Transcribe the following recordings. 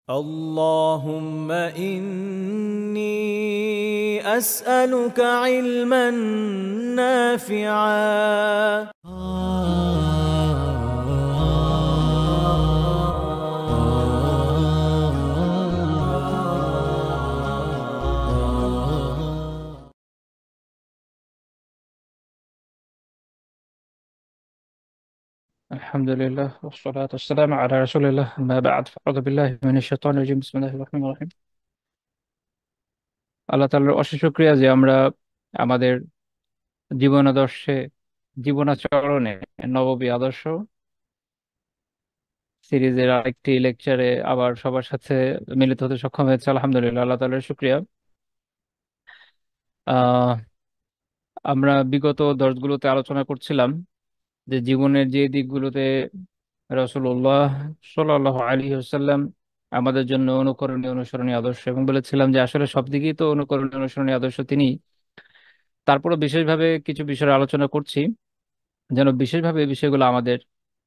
اللهم إني أسألك علما نافعا. الحمد لله والصلاة والسلام على رسول الله أما بعد فأعوذ بالله من الشيطان الرجيم بسم الله الرحمن الرحيم আল্লাহ তাআলার অশেষ শুকরিয়া যে আমরা আমাদের জীবনাদর্শে জীবনাচরণে নববী আদর্শ সিরিজের আরেকটি লেকচারে আবার সবার সাথে মিলিত হতে সক্ষম হয়েছে আলহামদুলিল্লাহ আল্লাহ তাআলার শুকরিয়া। আহ আমরা বিগত দর্শগুলোতে আলোচনা করছিলাম যে জীবনের যে দিকগুলোতে রাসূলুল্লাহ সাল্লাল্লাহু আলাইহি ওয়াসাল্লাম আমাদের জন্য অনুকরণীয় অনুসরণীয় আদর্শ, এবং বলেছিলাম যে আসলে সব দিকেই তো অনুকরণীয় অনুসরণীয় আদর্শ তিনি। তারপরও বিশেষভাবে কিছু বিষয়ে আলোচনা করছি যেন বিশেষভাবে এই বিষয়গুলো আমাদের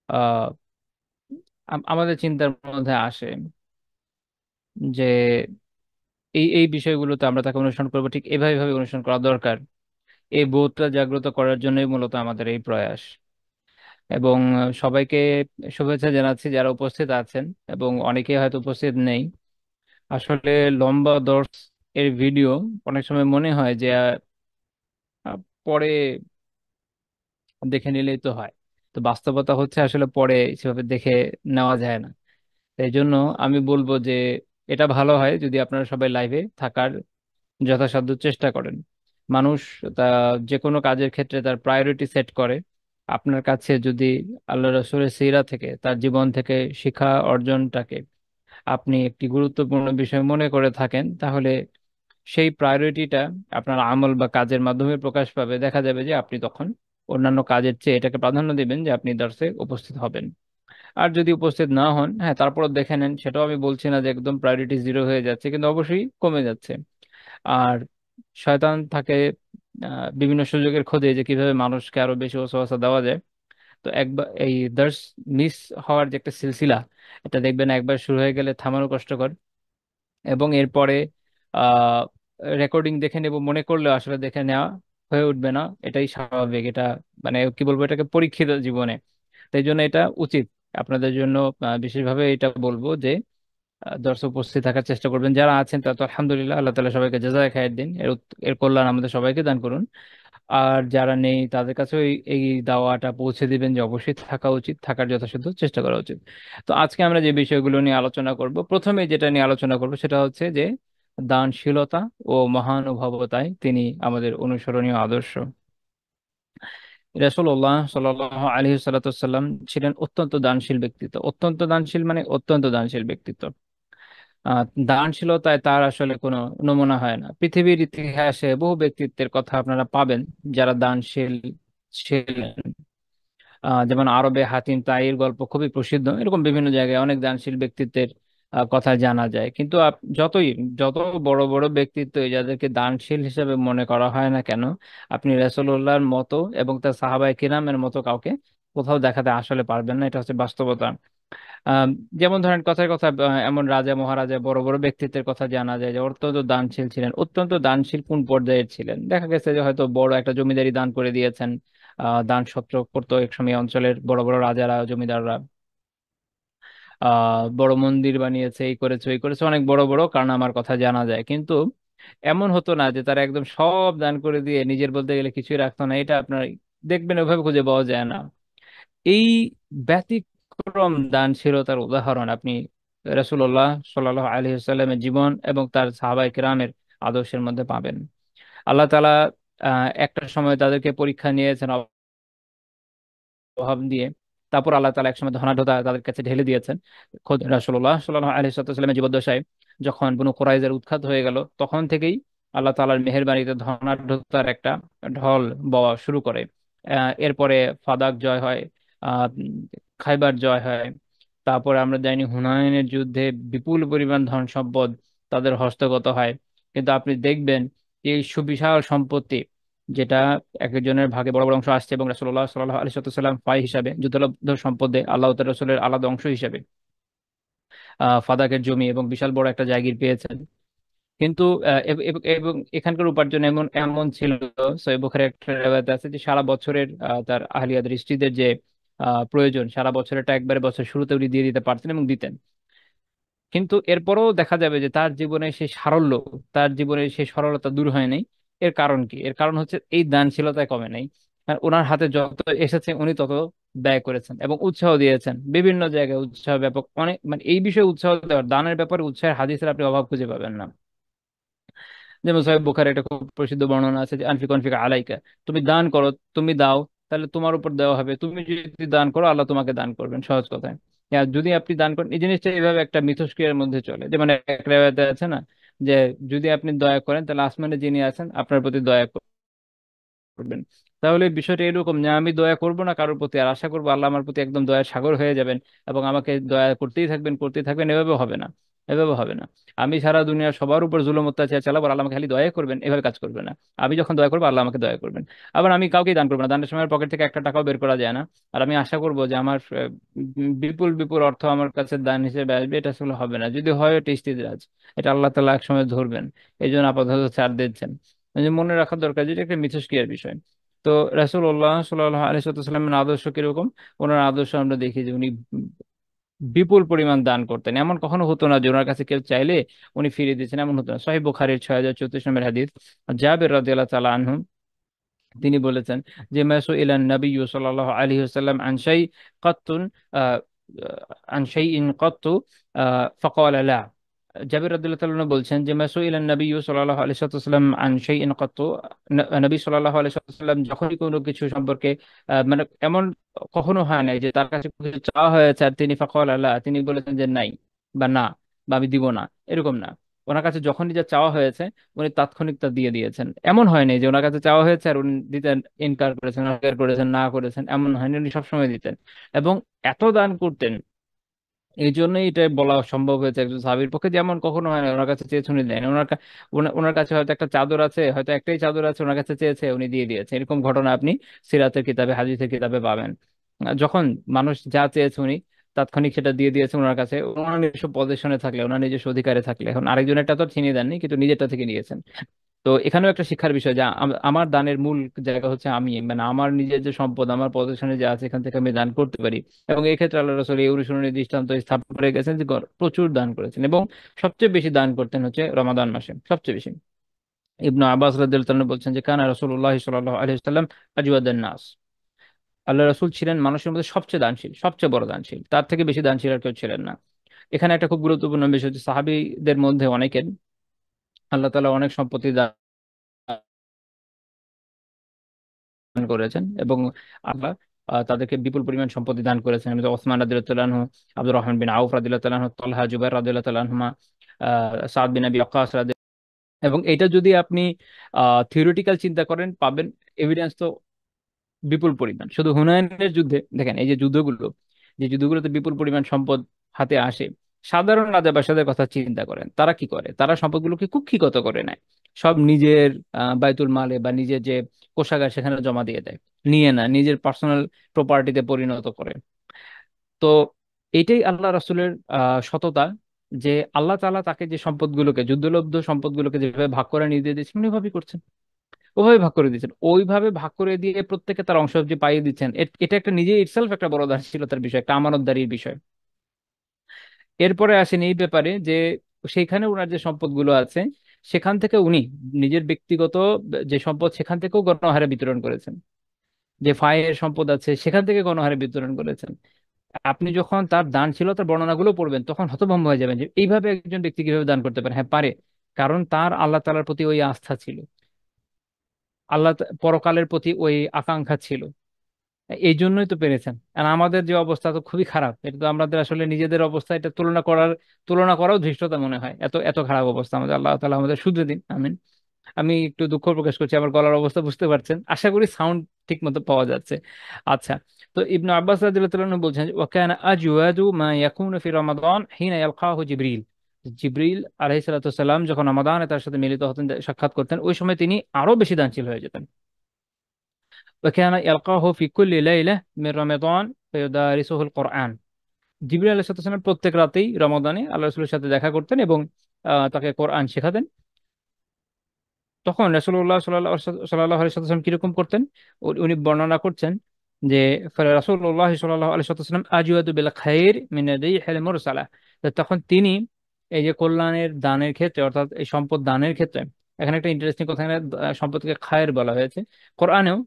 আহ আমাদের চিন্তার মধ্যে আসে যে এই বিষয়গুলোতে আমরা তাকে অনুসরণ করবো, ঠিক এভাবে ভাবে অনুসরণ করা দরকার। এই বোধটা জাগ্রত করার জন্যই মূলত আমাদের এই প্রয়াস। এবং সবাইকে শুভেচ্ছা জানাচ্ছি যারা উপস্থিত আছেন, এবং অনেকে হয়তো উপস্থিত নেই। আসলে লম্বা দর্স এর ভিডিও অনেক সময় মনে হয় যে পরে দেখে নিলেই তো হয়, তো বাস্তবতা হচ্ছে আসলে পরে সেভাবে দেখে নেওয়া যায় না। এই জন্য আমি বলবো যে এটা ভালো হয় যদি আপনারা সবাই লাইভে থাকার যথাসাধ্য চেষ্টা করেন। মানুষ তা যে কোনো কাজের ক্ষেত্রে তার প্রায়োরিটি সেট করে। আপনার কাছে যদি আল্লাহ রসুলের সিরা থেকে তার জীবন থেকে শিক্ষা অর্জনটাকে আপনি একটি গুরুত্বপূর্ণ বিষয় মনে করে থাকেন, তাহলে সেই প্রায়োরিটিটা আপনার আমল বা কাজের মাধ্যমে প্রকাশ পাবে। দেখা যাবে যে আপনি তখন অন্যান্য কাজের চেয়ে এটাকে প্রাধান্য দিবেন যে আপনি দর্শে উপস্থিত হবেন। আর যদি উপস্থিত না হন, হ্যাঁ, তারপর দেখে নেন, সেটাও আমি বলছি না যে একদম প্রায়োরিটি জিরো হয়ে যাচ্ছে, কিন্তু অবশ্যই কমে যাচ্ছে। আর শয়তান থাকে বিভিন্ন সুযোগের খোঁজে যে কিভাবে মানুষকে আরো বেশি ওয়াসওয়াসা দেওয়া যায়। তো একবার এই দর্শ মিস হওয়ার যে একটা সিলসিলা, এটা দেখবেন একবার শুরু হয়ে গেলে থামানো কষ্টকর। এবং এরপরে আহ রেকর্ডিং দেখে নেব মনে করলে আসলে দেখে নেওয়া হয়ে উঠবে না, এটাই স্বাভাবিক। এটা মানে কি বলবো, এটাকে পরীক্ষিত জীবনে। তাই জন্য এটা উচিত আপনাদের জন্য। বিশেষভাবে এটা বলবো যে দর্শক উপস্থিত থাকার চেষ্টা করবেন। যারা আছেন তারা তো আলহামদুলিল্লাহ, আল্লাহ তাআলা সবাইকে জাযায়ে খায়ের দিন, এর কল্যাণ আমাদের সবাইকে দান করুন। আর যারা নেই তাদের কাছেও এই দাওয়াটা পৌঁছে দিবেন যে অবশ্যই থাকা উচিত, থাকার যথাসাধ্য চেষ্টা করা উচিত। তো আজকে আমরা যে বিষয়গুলো নিয়ে আলোচনা করব, প্রথমে যেটা নিয়ে আলোচনা করব সেটা হচ্ছে যে দানশীলতা ও মহানুভবতায় তিনি আমাদের অনুসরণীয় আদর্শ। রাসূলুল্লাহ সাল্লাল্লাহু আলাইহি সাল্লাম ছিলেন অত্যন্ত দানশীল ব্যক্তিত্ব। অত্যন্ত দানশীল মানে অত্যন্ত দানশীল ব্যক্তিত্ব। দানশীলতায় তার আসলে কোনো নমুনা হয় না। পৃথিবীর ইতিহাসে বহু ব্যক্তিত্বের কথা আপনারা পাবেন যারা দানশীল ছিলেন। যেমন আরবে হাতিম তাইর গল্প খুবই প্রসিদ্ধ। এরকম বিভিন্ন জায়গায় অনেক দানশীল ব্যক্তিত্বের কথা জানা যায়। কিন্তু যত বড় বড় ব্যক্তিত্ব যাদেরকে দানশীল হিসেবে মনে করা হয় না কেন, আপনি রাসূলুল্লাহর মতো এবং তার সাহাবায়ে কিরামের মতো কাউকে কোথাও দেখাতে আসলে পারবেন না। এটা হচ্ছে বাস্তবতা। আহ, যেমন ধরেন কথায় কথা এমন রাজা মহারাজা বড় বড় ব্যক্তিত্বের কথা জানা যায় যে অত্যন্ত দানশীল ছিলেন। অত্যন্ত দানশীল কোন পর্যায়ের ছিলেন, দেখা গেছে যে হয়তো বড় একটা জমিদারি দান করে দিয়েছেন। দান সত্র করতো এক সময় অঞ্চলের বড় বড় রাজারা জমিদাররা। বড় মন্দির বানিয়েছে, এই করেছে ওই করেছে, অনেক বড় বড় কারনামার কথা জানা যায়। কিন্তু এমন হতো না যে তারা একদম সব দান করে দিয়ে নিজের বলতে গেলে কিছুই রাখতো না। এটা আপনার দেখবেন ওইভাবে খুঁজে পাওয়া যায় না। এই ব্যতিক্রম দানশীলতার উদাহরণ আপনি রাসূলুল্লাহ সাল্লাল্লাহু আলাইহি ওয়াসাল্লামের জীবন এবং তার সাহাবায়ে কেরামের আদর্শের মধ্যে পাবেন। আল্লাহ তাআলা একটা সময় তাদেরকে পরীক্ষা নিয়েছেন অভাব দিয়ে। তারপর আল্লাহ তাআলা একসময় ধনাঢ্যতা তাদের কাছে ঢেলে দিয়েছেন। খোদ রাসূলুল্লাহ সাল্লাল্লাহু আলাইহি ওয়াসাল্লামের জীবদ্দশায় যখন বনু কুরাইজার উৎখাত হয়ে গেল, তখন থেকেই আল্লাহ তাআলার মেহেরবানিতে ধনাঢ্যতার একটা ঢল বওয়া শুরু করে। এরপরে ফাদাক জয় হয়, খাইবার জয় হয়। তারপরে আমরা জানি হুনাইনের যুদ্ধে বিপুল পরিমাণ ধন সম্পদ তাদের হস্তগত হয়। কিন্তু আপনি দেখবেন এই সুবিশাল সম্পত্তি যেটা এক একজনের ভাগে বড় বড় অংশ আসছে, এবং রাসূলুল্লাহ সাল্লাল্লাহু আলাইহি ওয়াসাল্লাম পাই হিসাবে যুদ্ধলব্ধ সম্পদে আল্লাহ তাআলা রাসূলের আলাদা অংশ হিসাবে ফাদাকের জমি এবং বিশাল বড় একটা জায়গির পেয়েছেন। কিন্তু এবং এখানকার উপার্জন এমন এমন ছিল, সহিহ বুখারীর একটা রিওয়ায়াত আছে যে সারা বছরের তার আহলিয়াদের স্ত্রীদের যে প্রয়োজন, সারা বছরেরটা একবারে বছর শুরুতে উনি দিয়ে দিতে পারতেন এবং দিতেন। কিন্তু এরপরেও দেখা যাবে যে তার জীবনে সেই সারল্য, তার জীবনে সেই সরলতা দূর হয় নাই। এর কারণ কি? এর কারণ হচ্ছে এই দানশীলতায় কমে নাই। আর ওনার হাতে যত এসেছে উনি তত ব্যয় করেছেন এবং উৎসাহ দিয়েছেন বিভিন্ন জায়গায়, উৎসাহ ব্যাপক অনেক, মানে এই বিষয়ে উৎসাহ দেওয়ার, দানের ব্যাপারে উৎসাহের হাদিসের আপনি অভাব খুঁজে পাবেন না। যেমন সাহেব বুখারী একটা খুব প্রসিদ্ধ বর্ণনা আছে যে আনফিক আনফিক আলাইকা, তুমি দান করো, তুমি দাও, তাহলে তোমার উপর দেওয়া হবে, তুমি যদি দান করো আল্লাহ তোমাকে দান করবেন, সহজ কথায়। আর যদি আপনি দান করেন, এই জিনিসটা এইভাবে একটা মিথস্ক্রিয়ার মধ্যে চলে, যেমন একটা রিওয়ায়াতে আছে না, যে যদি আপনি দয়া করেন তাহলে আসমানে যিনি আছেন আপনার প্রতি দয়া করবেন। তাহলে বিষয়টা এরকম যে আমি দয়া করব না কারোর প্রতি, আর আশা করবো আল্লাহ আমার প্রতি একদম দয়ার সাগর হয়ে যাবেন এবং আমাকে দয়া করতেই থাকবেন করতেই থাকবেন, এভাবে হবে না। এভাবে হবে না। আমি সারা দুনিয়ার সবার উপর জুলুম অত্যাচার চালাবো, আর আল্লাহ আমাকে খালি দয়া করবেন, এভাবে কাজ করবে না। আমি যখন দয়া করবো আল্লাহ আমাকে দয়া করবেন। আবার আমি কাউকে দান করবো না, দানের সময় পকেট থেকে একটা টাকাও বের করা যায় না, আর আমি আশা করবো যে আমার বিপুল বিপুল অর্থ আমার কাছে দান হিসেবে আসবে, এটা আসলে হবে না। যদি হয় এটা ইস্তিদরাজ, এটা আল্লাহ তাআলা এক সময় ধরবেন। এই জন্য আপাতত ছাড় দিচ্ছেন। এই যে মনে রাখা দরকার যে এটা একটা মিথস্ক্রিয়ার বিষয়। তো রাসূলুল্লাহ সাল্লাল্লাহু আলাইহি ওয়াসাল্লামের আদর্শ কিরকম? ওনার আদর্শ আমরা দেখি যে উনি বিপুল পরিমাণ দান করতেন। এমন কখনো হতো না যে ওনার কাছে কেউ চাইলে উনি ফিরিয়ে দিয়েছেন, এমন হতো না। সহিহ বুখারীর 6034 নম্বর হাদিস, জাবের রাদিয়াল্লাহু তাআলা আনহু তিনি বলেছেন যে মাসু ইলান নবী সাল্লাল্লাহু আলাইহি ওয়াসাল্লাম আন শাই কাত্তুন আহ, আন শাইইন কাত্তু ফাকালা লা। জাবির রাদিয়াল্লাহু তাআলা আনহু বলছেন যে মাসু ইলান নবী সাল্লাল্লাহু আলাইহি ওয়াসাল্লাম আন শাইইন কাত্তু, নবী সাল্লাল্লাহু আলাইহি ওয়াসাল্লাম যখনই কোনো কিছু সম্পর্কে মানে এমন কখনো হয় নাই যে তার কাছে কিছু চাওয়া হয়েছে আর তিনি ফাকালা লা, তিনি বলেছেন যে নাই বা না বা আমি দিব না, এরকম না। ওনার কাছে যখনই যা চাওয়া হয়েছে উনি তাৎক্ষণিক তা দিয়ে দিয়েছেন। এমন হয়নি যে ওনার কাছে চাওয়া হয়েছে আর উনি দিতেন, ইনকার করেছেন, অস্বীকার করেছেন, না করেছেন, এমন হয়নি, উনি সবসময় দিতেন। এবং এত দান করতেন, এই জন্যই এটা বলা সম্ভব হয়েছে একজন সাহাবীর পক্ষে, যেমন কখনো হয় না ওনার কাছে চেয়ে শুনে দেন। ওনার কাছে হয়তো একটা চাদর আছে, হয়তো একটাই চাদর আছে, ওনার কাছে চেয়েছে উনি দিয়ে দিয়েছে, এরকম ঘটনা আপনি সিরাতের কিতাবে, হাদিসের কিতাবে পাবেন। যখন মানুষ যা চেয়েছে উনি তাৎক্ষণিক সেটা দিয়ে দিয়েছেন ওনার কাছে, ওনার নিজস্ব পজিশনে থাকলে, ওনার নিজস্ব অধিকারে থাকলে। এখন আরেকজনেরটা তো ছিনিয়ে দেননি, কিন্তু নিজেরটা থেকে নিয়েছেন। তো এখানেও একটা শিক্ষার বিষয় যে আমার দানের মূল জায়গা হচ্ছে আমি, মানে আমার নিজের যে সম্পদ, আমার পজিশনে যে আছে, এখান থেকে আমি দান করতে পারি। এবং এই ক্ষেত্রে আল্লাহ রাসূল এই অনুসরণের দৃষ্টান্ত স্থাপন করে গেছেন যে প্রচুর দান করেছেন এবং সবচেয়ে বেশি দান করতেন হচ্ছে রমাদান মাসে, সবচেয়ে বেশি। ইবনু আব্বাস রাদিয়াল্লাহু তাআলা বলছেন যে কানা রাসূলুল্লাহ সাল্লাল্লাহু আলাইহি ওয়াসাল্লাম আজওয়াদান নাস, আল্লাহ রাসূল ছিলেন মানুষের মধ্যে সবচেয়ে দানশীল, সবচেয়ে বড় দানশীল, তার থেকে বেশি দানশীল আর কেউ ছিলেন না। এখানে একটা খুব গুরুত্বপূর্ণ বিষয় হচ্ছে সাহাবীদের মধ্যে অনেকের আল্লাহ তাআলা অনেক সম্পত্তি দান করেছেন এবং আল্লাহ তাদেরকে বিপুল পরিমাণ সম্পত্তি দান করেছেন। যেমন ওসমান রাদিয়াল্লাহু আনহু, আব্দুর রহমান বিন আউফ রাদিয়াল্লাহু আনহু, তালহা জুবাইর রাদিয়াল্লাহু আনহুমা, সাদ বিন আবি ওয়াক্কাস রাদিয়াল্লাহু। এবং এটা যদি আপনি থিওরিটিক্যাল চিন্তা করেন পাবেন এভিডেন্স তো বিপুল পরিমাণ। শুধু হুনায়নের যুদ্ধে দেখেন, এই যে যুদ্ধগুলো, যে যুদ্ধগুলোতে বিপুল পরিমাণ সম্পদ হাতে আসে, সাধারণ রাজা বাদশাদের কথা চিন্তা করেন, তারা কি করে? তারা সম্পদগুলোকে কুক্ষিগত করে নেয়, সব নিজের বাইতুল মালে বা নিজের যে কোষাগার সেখানে জমা দিয়ে দেয়, নিয়ে না নিজের পার্সোনাল প্রপার্টিতে পরিণত করে। তো এইটাই আল্লাহ রাসূলের সততা, যে আল্লাহ তাআলা তাকে যে সম্পদগুলোকে, যুদ্ধলব্ধ সম্পদগুলোকে যেভাবে ভাগ করে নিয়ে দিয়েছেন উনি ওইভাবেই করছেন, ওইভাবে ভাগ করে দিচ্ছেন, ওইভাবে ভাগ করে দিয়ে প্রত্যেকে তার অংশ যে পাইয়ে দিচ্ছেন। এটা একটা নিজে ইটসেলফ একটা বড় দায়িত্বশীলতার বিষয়, একটা আমানতদারির বিষয়। এরপরে আসেন এই ব্যাপারে যে সেইখানে ওনার যে সম্পদগুলো আছে সেখান থেকে উনি নিজের ব্যক্তিগত যে সম্পদ সেখান থেকেও গণহারে বিতরণ করেছেন। যে ফায়ের সম্পদ আছে সেখান থেকে গণহারে বিতরণ করেছেন। আপনি যখন তার দানশীলতার বর্ণনাগুলো পড়বেন তখন হতভম্ব হয়ে যাবেন যে এইভাবে একজন ব্যক্তি কিভাবে দান করতে পারে। হ্যাঁ পারে, কারণ তার আল্লাহ তাআলার প্রতি ওই আস্থা ছিল, পরকালের প্রতি ওই আকাঙ্ক্ষা ছিল, এই জন্যই তো পেরেছেন। আর আমাদের যে অবস্থা তো খুবই খারাপ, এটা তো আমাদের আসলে নিজেদের অবস্থা, এটা তুলনা করাও ধৃষ্টতা মনে হয়, এত এত খারাপ অবস্থা আমাদের। আল্লাহ তাআলা আমাদের শুধরে দিন, আমিন। আমি একটু দুঃখ প্রকাশ করছি, আমার গলার অবস্থা বুঝতে পারছেন, আশা করি সাউন্ড ঠিক মতো পাওয়া যাচ্ছে। আচ্ছা, তো ইবনু আব্বাস রাদিয়াল্লাহু তাআলা আনহু বলছেন ওয়াকানা আজওয়াদু মা ইয়াকুনু ফি রমাদান হিনা ইয়ালকাহু জিবরিল, জিবরিল আলাইহিস সালাতু ওয়াস সালাম যখন রমাদানে তার সাথে মিলিত হতেন, সাক্ষাৎ করতেন, ওই সময় তিনি আরো বেশি দানশীল হয়ে যেতেন। وكان يلقاه في كل ليلة من رمضان فيدارسه القرآن, জিবরিল আলাইহিস সালাম প্রত্যেক রাতেই রমাদানে আল্লাহ রাসূলের সাথে দেখা করতেন এবং তাকে কোরআন শেখাতেন। তখন রাসূলুল্লাহ সাল্লাল্লাহু আলাইহি ওয়াসাল্লাম কিরকম করতেন, উনি বর্ণনা করছেন যে রাসূলুল্লাহ সাল্লাল্লাহু আলাইহি ওয়াসাল্লাম আজওয়াদু বিল খাইর মিন রিহিল মুরসালা। তো তখন তিনি এই যে কল্যাণের দানের ক্ষেত্রে, অর্থাৎ এই সম্পদ দানের ক্ষেত্রে, এখানে একটা ইন্টারেস্টিং কথা, এখানে সম্পদকে খায়ের বলা হয়েছে। কোরআনেও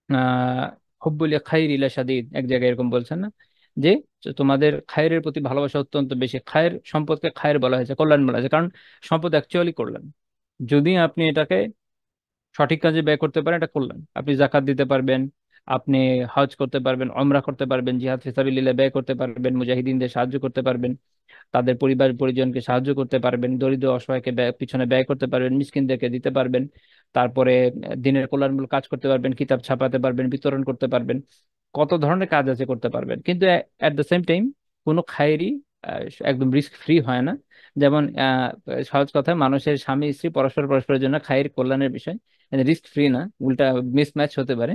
আহ হুব্বুল খাইর ইলা শাদীদ এক জায়গায় এরকম বলছেন না, যে তোমাদের খায়ের প্রতি ভালোবাসা অত্যন্ত বেশি। খায়ের, সম্পদকে খায়ের বলা হয়েছে, কল্যাণ বলা হয়েছে, কারণ সম্পদ অ্যাকচুয়ালি কল্যাণ। যদি আপনি এটাকে সঠিক কাজে ব্যয় করতে পারেন, এটা করলেন, আপনি জাকাত দিতে পারবেন, আপনি হজ করতে পারবেন, ওমরা করতে পারবেন, জিহাদ ফিসাবিলিল্লাহ ব্যয় করতে পারবেন, মুজাহিদিনদের সাহায্য করতে পারবেন, তাদের পরিবার পরিজনকে সাহায্য করতে পারবেন, দরিদ্র অসহায়কে পিছনে ব্যয় করতে পারবেন, মিসকিনদেরকে দিতে পারবেন, তারপরে দিনের কল্যাণমূলক কাজ করতে পারবেন, কিতাব ছাপাতে পারবেন, বিতরণ করতে পারবেন, কত ধরনের কাজ আছে করতে পারবেন। কিন্তু অ্যাট দ্য সেম টাইম কোনো খায়েরই একদম রিস্ক ফ্রি হয় না। যেমন সহজ কথায়, মানুষের স্বামী স্ত্রী পরস্পর পরস্পরের জন্য খায়ের কল্যাণের বিষয় রিস্ক ফ্রি না, উল্টা মিসম্যাচ হতে পারে।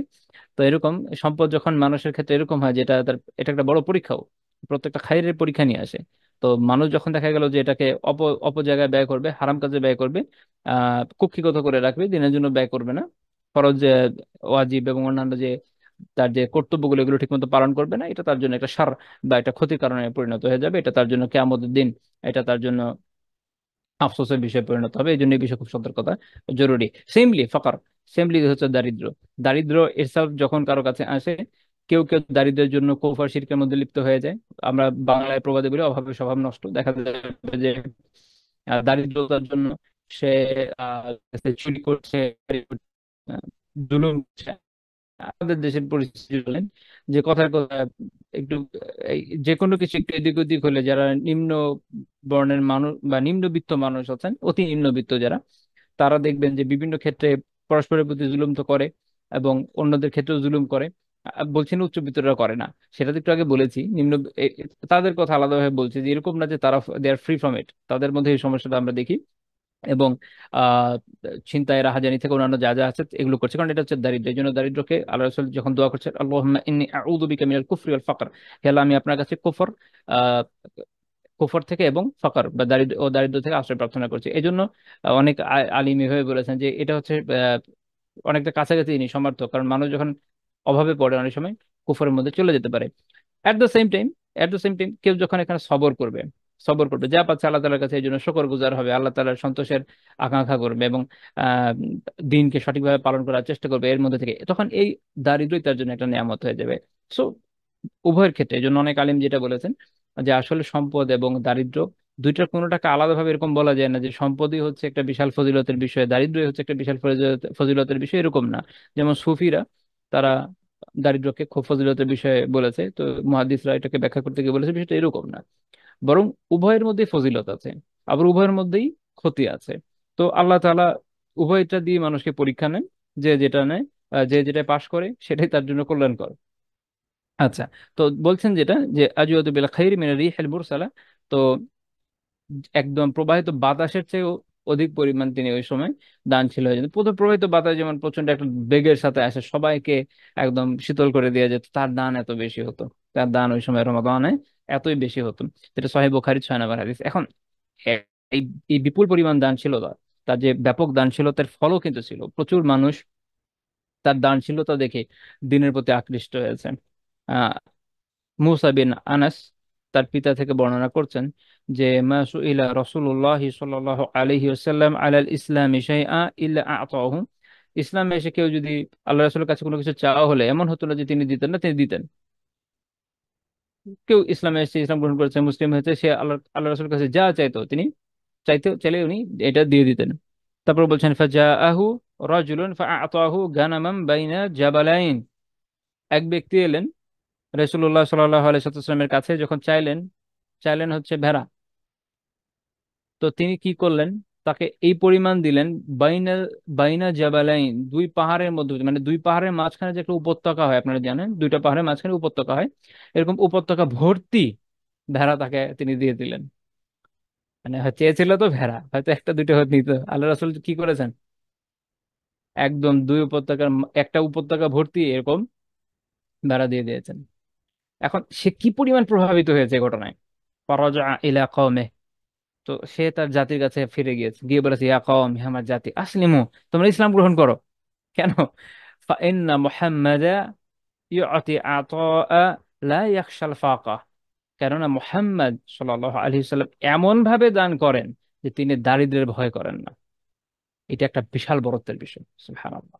তো এরকম সম্পদ যখন মানুষের ক্ষেত্রে এরকম হয়, যেটা তার, এটা একটা বড় পরীক্ষাও, প্রত্যেকটা খাইরের পরীক্ষা নিয়ে আসে। তো মানুষ যখন দেখা গেল যে এটাকে অপ জায়গায় ব্যয় করবে, হারাম কাজে ব্যয় করবে, কুক্ষিগত করে রাখবে, দিনের জন্য ব্যয় করবে না, ফরজ ওয়াজিব এবং অন্যান্য যে তার যে কর্তব্যগুলো, এগুলো ঠিকমতো পালন করবে না, এটা তার জন্য একটা সার বা একটা ক্ষতির কারণে পরিণত হয়ে যাবে। এটা তার জন্য কিয়ামতের দিন এটা তার জন্য আফসোসের বিষয়ে পরিণত হবে। এই জন্য এই বিষয়ে খুব সতর্কতা জরুরি। সেমলি ফাকার, সেমলি হচ্ছে দারিদ্র। দারিদ্র এসব যখন কারো কাছে আসে, কেউ কেউ দারিদ্রের জন্য কুফর শিরকের মধ্যে লিপ্ত হয়ে যায়। আমরা বাংলায় প্রবাদে বলি অভাবে স্বভাব নষ্ট। দেখা যাবে যে দারিদ্রতার জন্য সে চুরি করছে, আহ, জুলুম করছে। আমাদের দেশের পরিস্থিতি বলেন, যে কথার কথা একটু যে কোনো কিছু একটু এদিক ওদিক হলে, যারা নিম্ন বর্ণের মানুষ বা নিম্নবিত্ত মানুষ আছেন, অতি নিম্নবিত্ত যারা, তারা দেখবেন যে বিভিন্ন ক্ষেত্রে পরস্পরের প্রতি জুলুম তো করে এবং অন্যদের ক্ষেত্রেও জুলুম করে। বলছি না উচ্চবিত্তরা করে না, সেটা তো একটু আগে বলেছি। তাদের কথা আলাদাভাবে বলছি, যে এরকম না যে তারা দে আর ফ্রি ফ্রম ইট, তাদের মধ্যে এই সমস্যাটা আমরা দেখি। এবং আহ ছিনতাই, রাহাজানি থেকে অন্যান্য যা যা আছে এগুলো করছে, কারণ এটা হচ্ছে দারিদ্র। এই জন্য দারিদ্রকে আল্লাহ রাসূল যখন দোয়া করছে, আল্লাহুম্মা ইন্নী আউযু বিকা মিনাল কুফরি ওয়াল ফাকর, হে আল্লাহ আমি আপনার কাছে আহ কুফর থেকে এবং ফাকর বা দারিদ্র থেকে আশ্রয় প্রার্থনা করছি। এই জন্য অনেক আলিম এভাবে বলেছেন যে এটা হচ্ছে অনেকটা কাছাকাছি জিনিস সমার্থক, কারণ মানুষ যখন অভাবে পড়ে অনেক সময় কুফরের মধ্যে চলে যেতে পারে। অ্যাট দ্য সেম টাইম, কেউ যখন এখানে সবর করবে, সবর করবে যা পাচ্ছে আল্লাহ তালার কাছে, এই জন্য শুকর গুজার হবে, আল্লাহ তালার সন্তোষের আকাঙ্ক্ষা করবে এবং আহ দিনকে সঠিকভাবে পালন করার চেষ্টা করবে এর মধ্যে থেকে, তখন এই দারিদ্রই তার জন্য একটা নিয়ামত হয়ে যাবে। সো উভয়ের ক্ষেত্রে এই জন্য অনেক আলিম যেটা বলেছেন, যে আসলে সম্পদ এবং দারিদ্র দুইটার কোনোটাকে আলাদাভাবে এরকম বলা যায় না যে সম্পদই হচ্ছে একটা বিশাল ফজিলতের বিষয়, দারিদ্রই হচ্ছে একটা বিশাল ফজিলতের বিষয়, এরকম না। যেমন সুফিরা, তারা দারিদ্রকে খুব ফজিলতের বিষয়ে বলেছে, তো মুহাদ্দিসরা এটাকে ব্যাখ্যা করতে গিয়ে বলেছে বিষয়টা এরকম না, বরং উভয়ের মধ্যেই ফজিলত আছে, আবার উভয়ের মধ্যেই ক্ষতি আছে। তো আল্লাহ তাআলা উভয়টা দিয়ে মানুষকে পরীক্ষা নেন, যে যেটা নেয়, যে যেটা পাশ করে সেটাই তার জন্য কল্যাণকর। আচ্ছা, তো বলছেন যেটা, যে আজওয়াদু বিল খাইরি মিনার রিহিল মুরসালা, তো একদম প্রবাহিত বাতাসের চেয়ে অধিক পরিমাণ তিনি ওই সময় দানশীল হয়ে যেতেন। প্রথম প্রবাহিত বাতাস যেমন প্রচন্ড একটা বেগের সাথে আসে, সবাইকে একদম শীতল করে দেওয়া যেত, তার দান এত বেশি হতো। তার দান ওই সময় রমাদানে এতই বেশি হতো। যেটা সহিহ বুখারী 6 নম্বর হাদিস। এখন এ- এই এই বিপুল পরিমাণ দানশীলতা, তার যে ব্যাপক দানশীলতার ফলও কিন্তু ছিল, প্রচুর মানুষ তার দানশীলতা দেখে দিনের প্রতি আকৃষ্ট হয়েছে। মুসা বিন আনাস তার পিতা থেকে বর্ণনা করছেন যে মা সুইলা রাসূলুল্লাহ সাল্লাল্লাহু আলাইহি ওয়াসাল্লাম আলাল ইসলামি শাইআ ইল্লা আ'তাহু, ইসলামে এসে কেউ যদি আল্লাহ রাসূলের কাছে কোনো কিছু চাওয়া হলে এমন হতো না যে তিনি দিতেন না, তিনি দিতেন। কেউ ইসলামে এসে, ইসলাম গ্রহণ করেছে, মুসলিম হয়েছে, সে আল্লাহ আল্লাহ রাসূলের কাছে যা চাইতো তিনি চাইলে উনি এটা দিয়ে দিতেন। তারপর বলছেন ফাজাআহু রাজুলুন ফাআতাহু গানামান বাইনা জাবালাইন, এক ব্যক্তি এলেন রাসূলুল্লাহ সাল্লাল্লাহু আলাইহি ওয়াসাল্লামের কাছে, যখন চাইলেন, চাইলেন হচ্ছে ভেড়া, তো তিনি কি করলেন, তাকে এই পরিমাণ দিলেন, বাইনা বাইনা জাবালাইন, দুই পাহাড়ের মধ্যে, মানে দুই পাহাড়ের মাঝখানে যে একটা উপত্যকা হয়, আপনারা জানেন দুইটা পাহাড়ের মাঝখানে উপত্যকা হয়, এরকম উপত্যকা ভর্তি ভেড়া তাকে তিনি দিয়ে দিলেন। মানে চেয়েছিল তো ভেড়া, হয়তো একটা দুইটা হয়তো নিত, আল্লাহ রাসূল কি করেছেন, একদম দুই উপত্যকার একটা উপত্যকা ভর্তি এরকম ভেড়া দিয়ে দিয়েছেন। এখন সে কি পরিমাণ প্রভাবিত হয়েছে এই ঘটনায়। ফারাজা ইলা কওমে, তো সে তার জাতির কাছে ফিরে গিয়েছে, গিয়ে বলেছে, ইয়া কওম, হে আমার জাতি, আসলিমু, তোমরা ইসলাম গ্রহণ করো। কেন? ফাইন্না মুহাম্মাদা ইউতি আতা লা ইয়াখশাল ফাকা, কেননা মুহাম্মদ সাল্লাল্লাহু আলাইহি সাল্লাম এমন ভাবে দান করেন যে তিনি দারিদ্র্যের ভয় করেন না। এটা একটা বিশাল বড়ত্বের বিষয়, সুবহানাল্লাহ।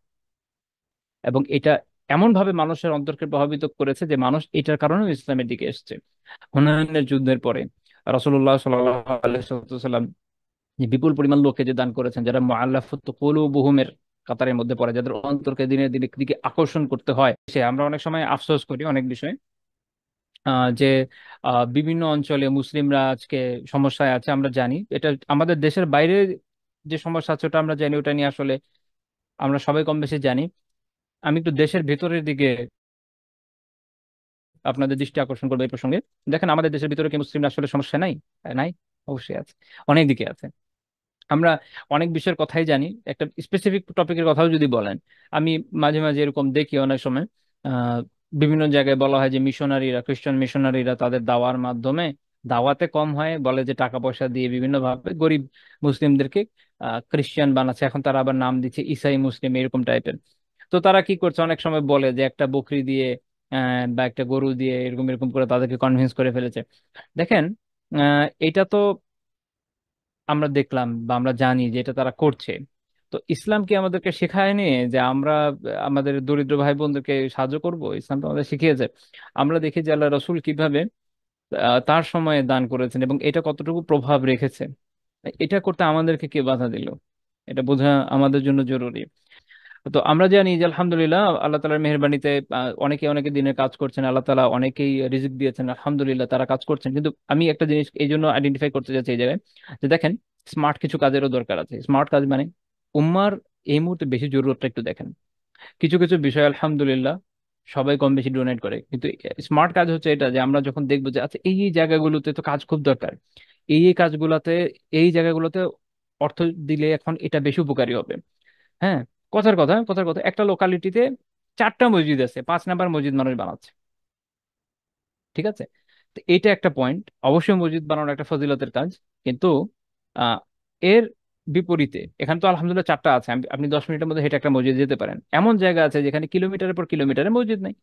এবং এটা এমন ভাবে মানুষের অন্তরকে প্রভাবিত করেছে যে মানুষ এটার কারণে ইসলামের দিকে এসেছে। হুনাইনের যুদ্ধের পরে রাসূলুল্লাহ সাল্লাল্লাহু আলাইহি সাল্লাম যে বিপুল পরিমাণ লোককে যে দান করেছেন, যারা মুআল্লাফাত কুলুবুহুমের কাতারের মধ্যে পড়ে, যাদের অন্তরকে দিনের দিনের দিকে আকর্ষণ করতে হয়, সে আমরা অনেক সময় আফসোস করি অনেক বিষয়ে, যে বিভিন্ন অঞ্চলে মুসলিমরা আজকে সমস্যায় আছে। আমরা জানি এটা আমাদের দেশের বাইরে যে সমস্যা আছে ওটা আমরা জানি, ওটা নিয়ে আসলে আমরা সবাই কম বেশি জানি। আমি একটু দেশের ভেতরের দিকে আপনাদের দৃষ্টি আকর্ষণ করবো এই প্রসঙ্গে। দেখেন, আমাদের দেশের ভিতরে কি মুসলিমরা আসলে সমস্যা নাই? নাই, অবশ্যই আছে, অনেক দিকে আছে। আমরা অনেক বিষয়ের কথাই জানি, একটা স্পেসিফিক টপিকের কথাও যদি বলেন, আমি মাঝে মাঝে এরকম দেখি অনেক সময় আহ বিভিন্ন জায়গায় বলা হয় যে মিশনারিরা, খ্রিস্টান মিশনারিরা তাদের দাওয়ার মাধ্যমে দাওয়াতে কম হয়, বলে যে টাকা পয়সা দিয়ে বিভিন্ন ভাবে গরিব মুসলিমদেরকে খ্রিস্টান বানাচ্ছে। এখন তারা আবার নাম দিচ্ছে ইসাই মুসলিম, এরকম টাইপের। তো তারা কি করছে, অনেক সময় বলে যে একটা বকরি দিয়ে বা একটা গরু দিয়ে এরকম এরকম করে তাদেরকে কনভিন্স করে ফেলেছে। দেখেন, এটা তো আমরা দেখলাম বা আমরা জানি যে এটা তারা করছে। তো ইসলাম কি আমাদেরকে শেখায়নি যে আমরা আমাদের দরিদ্র ভাই বোনদেরকে সাহায্য করব? ইসলাম তো আমাদের শিখিয়েছে। আমরা দেখি যে আল্লাহ রসুল কিভাবে তার সময়ে দান করেছেন এবং এটা কতটুকু প্রভাব রেখেছে। এটা করতে আমাদেরকে কে বাধা দিল? এটা বোঝা আমাদের জন্য জরুরি। তো আমরা জানি যে আলহামদুলিল্লাহ আল্লাহ তালার মেহেরবানিতে অনেকে অনেকে দিনের কাজ করছেন, আল্লাহ তালা অনেকেই রিজিক দিয়েছেন, আলহামদুলিল্লাহ তারা কাজ করছেন। কিন্তু আমি একটা জিনিস এই জন্য আইডেন্টিফাই করতে যাচ্ছি এই জায়গায়, যে দেখেন, স্মার্ট কিছু কাজেরও দরকার আছে। স্মার্ট কাজ মানে উম্মার এই মুহূর্তে বেশি জরুরতটা একটু দেখেন। কিছু কিছু বিষয় আলহামদুলিল্লাহ সবাই কম বেশি ডোনেট করে, কিন্তু স্মার্ট কাজ হচ্ছে এটা যে আমরা যখন দেখবো যে আচ্ছা এই এই জায়গাগুলোতে তো কাজ খুব দরকার, এই এই কাজগুলোতে, এই জায়গাগুলোতে অর্থ দিলে এখন এটা বেশি উপকারী হবে। হ্যাঁ, কথার কথা একটা লোকালিটিতে 4টা মসজিদ আছে, 5 নাম্বার মসজিদ মানুষ বানাচ্ছে। ঠিক আছে, তো এইটা একটা পয়েন্ট। অবশ্যই মসজিদ বানানো একটা ফজিলতের কাজ, কিন্তু আহ এর বিপরীতে এখানে তো আলহামদুলিল্লাহ 4টা আছে, আপনি 10 মিনিটের মধ্যে হেঁটে একটা মসজিদ যেতে পারেন। এমন জায়গা আছে যেখানে কিলোমিটারের পর কিলোমিটারে মসজিদ নেই,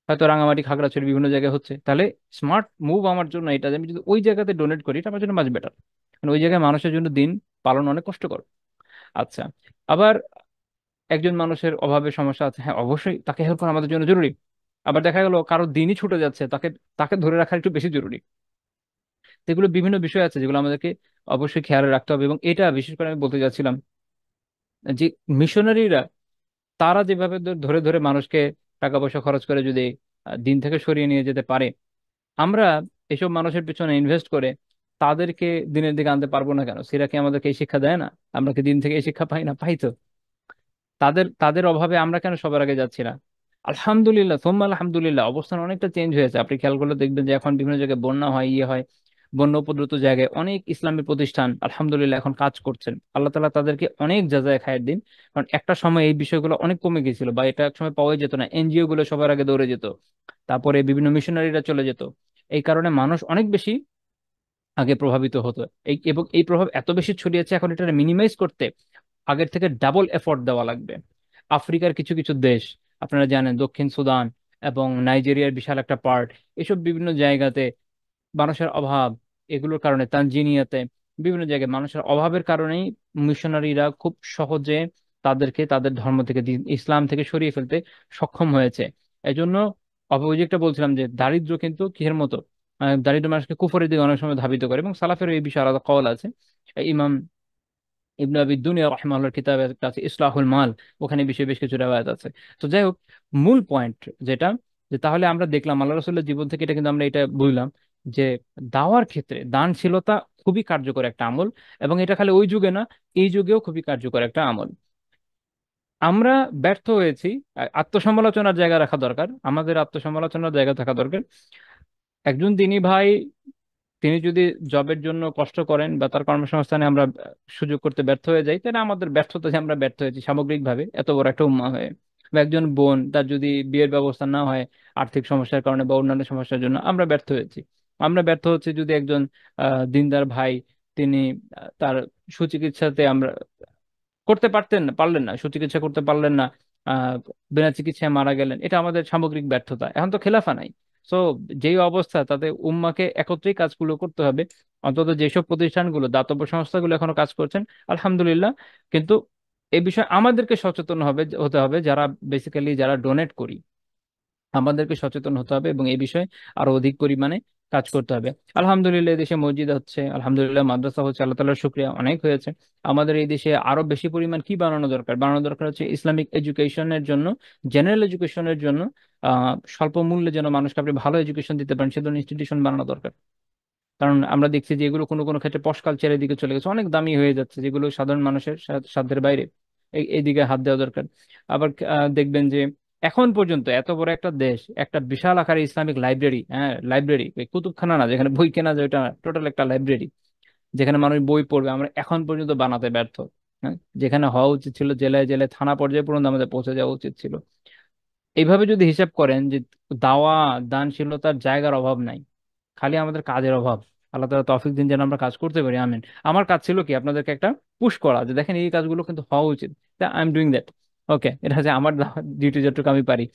হয়তো রাঙামাটি খাগড়াছড়ি বিভিন্ন জায়গায় হচ্ছে। তাহলে স্মার্ট মুভ আমার জন্য এটা যে আমি যদি ওই জায়গাতে ডোনেট করি, এটা আমার জন্য মাঝ বেটার, কারণ ওই জায়গায় মানুষের জন্য দিন পালন অনেক কষ্টকর। আচ্ছা, আবার একজন মানুষের অভাবে সমস্যা আছে, হ্যাঁ অবশ্যই তাকে হেল্প করা আমাদের জন্য জরুরি। আবার দেখা গেল কারো দিনই ছুটে যাচ্ছে, তাকে তাকে ধরে রাখা একটু বেশি জরুরি। তো এগুলো বিভিন্ন বিষয় আছে যেগুলো আমাদেরকে অবশ্যই খেয়াল রাখতে হবে। এবং এটা বিশেষ করে আমি বলতে যাচ্ছিলাম যে মিশনারিরা তারা যেভাবে ধরে ধরে মানুষকে টাকা পয়সা খরচ করে যদি দিন থেকে সরিয়ে নিয়ে যেতে পারে, আমরা এসব মানুষের পিছনে ইনভেস্ট করে তাদেরকে দিনের দিকে আনতে পারবো না কেন? সেটা কি আমাদেরকে এই শিক্ষা দেয় না? আমরা কি দিন থেকে এই শিক্ষা পাই না? পাই তো। তাদের তাদের অভাবে আমরা কেন সবার আগে যাচ্ছি না? আলহামদুলিল্লাহ সোম্মা আলহামদুলিল্লাহ, অবস্থান অনেকটা চেঞ্জ হয়েছে। আপনি খেয়াল করলে দেখবেন যে এখন বিভিন্ন জায়গায় বন্যা হয়, ইয়ে হয়, বন্যা উপদ্রুত জায়গায় অনেক ইসলামী প্রতিষ্ঠান আলহামদুলিল্লাহ এখন কাজ করছেন। আল্লাহ তালা তাদেরকে অনেক যাজায় খায়ের দিন। কারণ একটা সময় এই বিষয়গুলো অনেক কমে গেছিল, বা এটা এক সময় পাওয়াই যেত না, এনজিও গুলো সবার আগে দৌড়ে যেত, তারপরে বিভিন্ন মিশনারিরা চলে যেত। এই কারণে মানুষ অনেক বেশি আগে প্রভাবিত হতো। এবং এই প্রভাব এত বেশি ছড়িয়েছে, এখন এটা মিনিমাইজ করতে আগের থেকে ডাবল এফোর্ট দেওয়া লাগবে। আফ্রিকার কিছু কিছু দেশ, আপনারা জানেন, দক্ষিণ সুদান এবং নাইজেরিয়ার বিশাল একটা পার্ট, এসব বিভিন্ন জায়গাতে মানুষের অভাব, এগুলোর কারণে তানজিনিয়াতে বিভিন্ন জায়গায় মানুষের অভাবের কারণেই মিশনারিরা খুব সহজে তাদেরকে তাদের ধর্ম থেকে ইসলাম থেকে সরিয়ে ফেলতে সক্ষম হয়েছে। এজন্য অপোজিটটা বলছিলাম যে দারিদ্র্য কিন্তু কিসের মতো, দারিদ্র মানুষকে কুফরের দিকে অনেক সময় ধাবিত করে, এবং সালাফের এই বিষয়ে আলাদা কওয়াল আছে। ইমাম ইবনে আবি দুনিয়া রাহিমাহুল্লাহর কিতাবের কাছে ইসলাহুল মাল, ওখানে বিষয়ে বেশ কিছু রেওয়ায়াত আছে। তো যাই হোক, মূল পয়েন্ট যেটা, যে তাহলে আমরা দেখলাম আল্লাহ রাসূলের জীবন থেকে এটা কিন্তু আমরা এটা বুঝলাম যে দাওয়ার ক্ষেত্রে দানশীলতা খুবই কার্যকর একটা আমল। এবং এটা খালি ওই যুগে না, এই যুগেও খুবই কার্যকর একটা আমল। আমরা ব্যর্থ হয়েছি। আত্মসমালোচনার জায়গা রাখা দরকার, আমাদের আত্মসমালোচনার জায়গা থাকা দরকার। একজন দিনী ভাই তিনি যদি জবের জন্য কষ্ট করেন বা তার কর্মসংস্থানে আমরা সুযোগ করতে ব্যর্থ হয়ে যাই, তাহলে আমাদের ব্যর্থতা যে আমরা ব্যর্থ হয়েছি সামগ্রিকভাবে এত বড় একটা উম্মাহ হয়ে। বা একজন বোন তার যদি বিয়ের ব্যবস্থা না হয় আর্থিক সমস্যার কারণে বা অন্যান্য সমস্যার জন্য, আমরা ব্যর্থ হয়েছি। আমরা ব্যর্থ হচ্ছে যদি একজন দিনদার ভাই তিনি তার সুচিকিৎসাতে আমরা করতে পারলেন না, সুচিকিৎসা করতে পারলেন না, আহ বিনা চিকিৎসায় মারা গেলেন, এটা আমাদের সামগ্রিক ব্যর্থতা। এখন তো খেলাফা নাই। সো যেই অবস্থা, তাতে উম্মাকে একত্রেই কাজগুলো করতে হবে। অন্তত যেসব প্রতিষ্ঠানগুলো, দাতব্য সংস্থাগুলো এখনো কাজ করছেন, আলহামদুলিল্লাহ। কিন্তু এই বিষয়ে আমাদেরকে সচেতন হতে হবে, যারা বেসিক্যালি যারা ডোনেট করি, আমাদেরকে সচেতন হতে হবে এবং এই বিষয়ে আরো অধিক পরিমাণে কাজ করতে হবে। আলহামদুলিল্লাহ এই দেশে মসজিদ হচ্ছে, আলহামদুলিল্লাহ মাদ্রাসা হচ্ছে, আল্লাহ তাআলার শুকরিয়া, অনেক হয়েছে। আমাদের এই দেশে আরো বেশি পরিমাণ কি বানানো দরকার হচ্ছে ইসলামিক এডুকেশনের জন্য, জেনারেল এডুকেশনের জন্য। স্বল্প মূল্যে যেন মানুষকে আপনি ভালো এডুকেশন দিতে পারেন সে ধরনের ইনস্টিটিউশন বানানো দরকার। কারণ আমরা দেখছি যে এগুলো কোনো কোনো ক্ষেত্রে পশ কালচারের দিকে চলে গেছে, অনেক দামি হয়ে যাচ্ছে, যেগুলো সাধারণ মানুষের সাধ্যের বাইরে। এইদিকে হাত দেওয়া দরকার। আবার দেখবেন যে এখন পর্যন্ত এত বড় একটা দেশ, একটা বিশাল আকারে ইসলামিক লাইব্রেরি, হ্যাঁ লাইব্রেরি, কুতুবখানা না, যেখানে বই কেনা যায়, ওটা টোটাল একটা লাইব্রেরি, যেখানে মানুষ বই পড়বে, আমরা এখন পর্যন্ত বানাতে ব্যর্থ। হ্যাঁ, যেখানে হওয়া উচিত ছিল জেলায় জেলায় থানা পর্যায়ে পর্যন্ত আমাদের পৌঁছে যাওয়া উচিত ছিল। এইভাবে যদি হিসাব করেন যে দাওয়া দানশীলতার জায়গার অভাব নাই, খালি আমাদের কাজের অভাব। আল্লাহ তাআলা তৌফিক দিন যেন আমরা কাজ করতে পারি, আমিন। আমার কাজ ছিল কি, আপনাদেরকে একটা পুশ করা, যে দেখেন এই কাজগুলো কিন্তু হওয়া উচিত, আই এম ডুইং দ্যাট। ওকে, এটা হচ্ছে আমার ডিউটি, যতটুকু আমি পারি।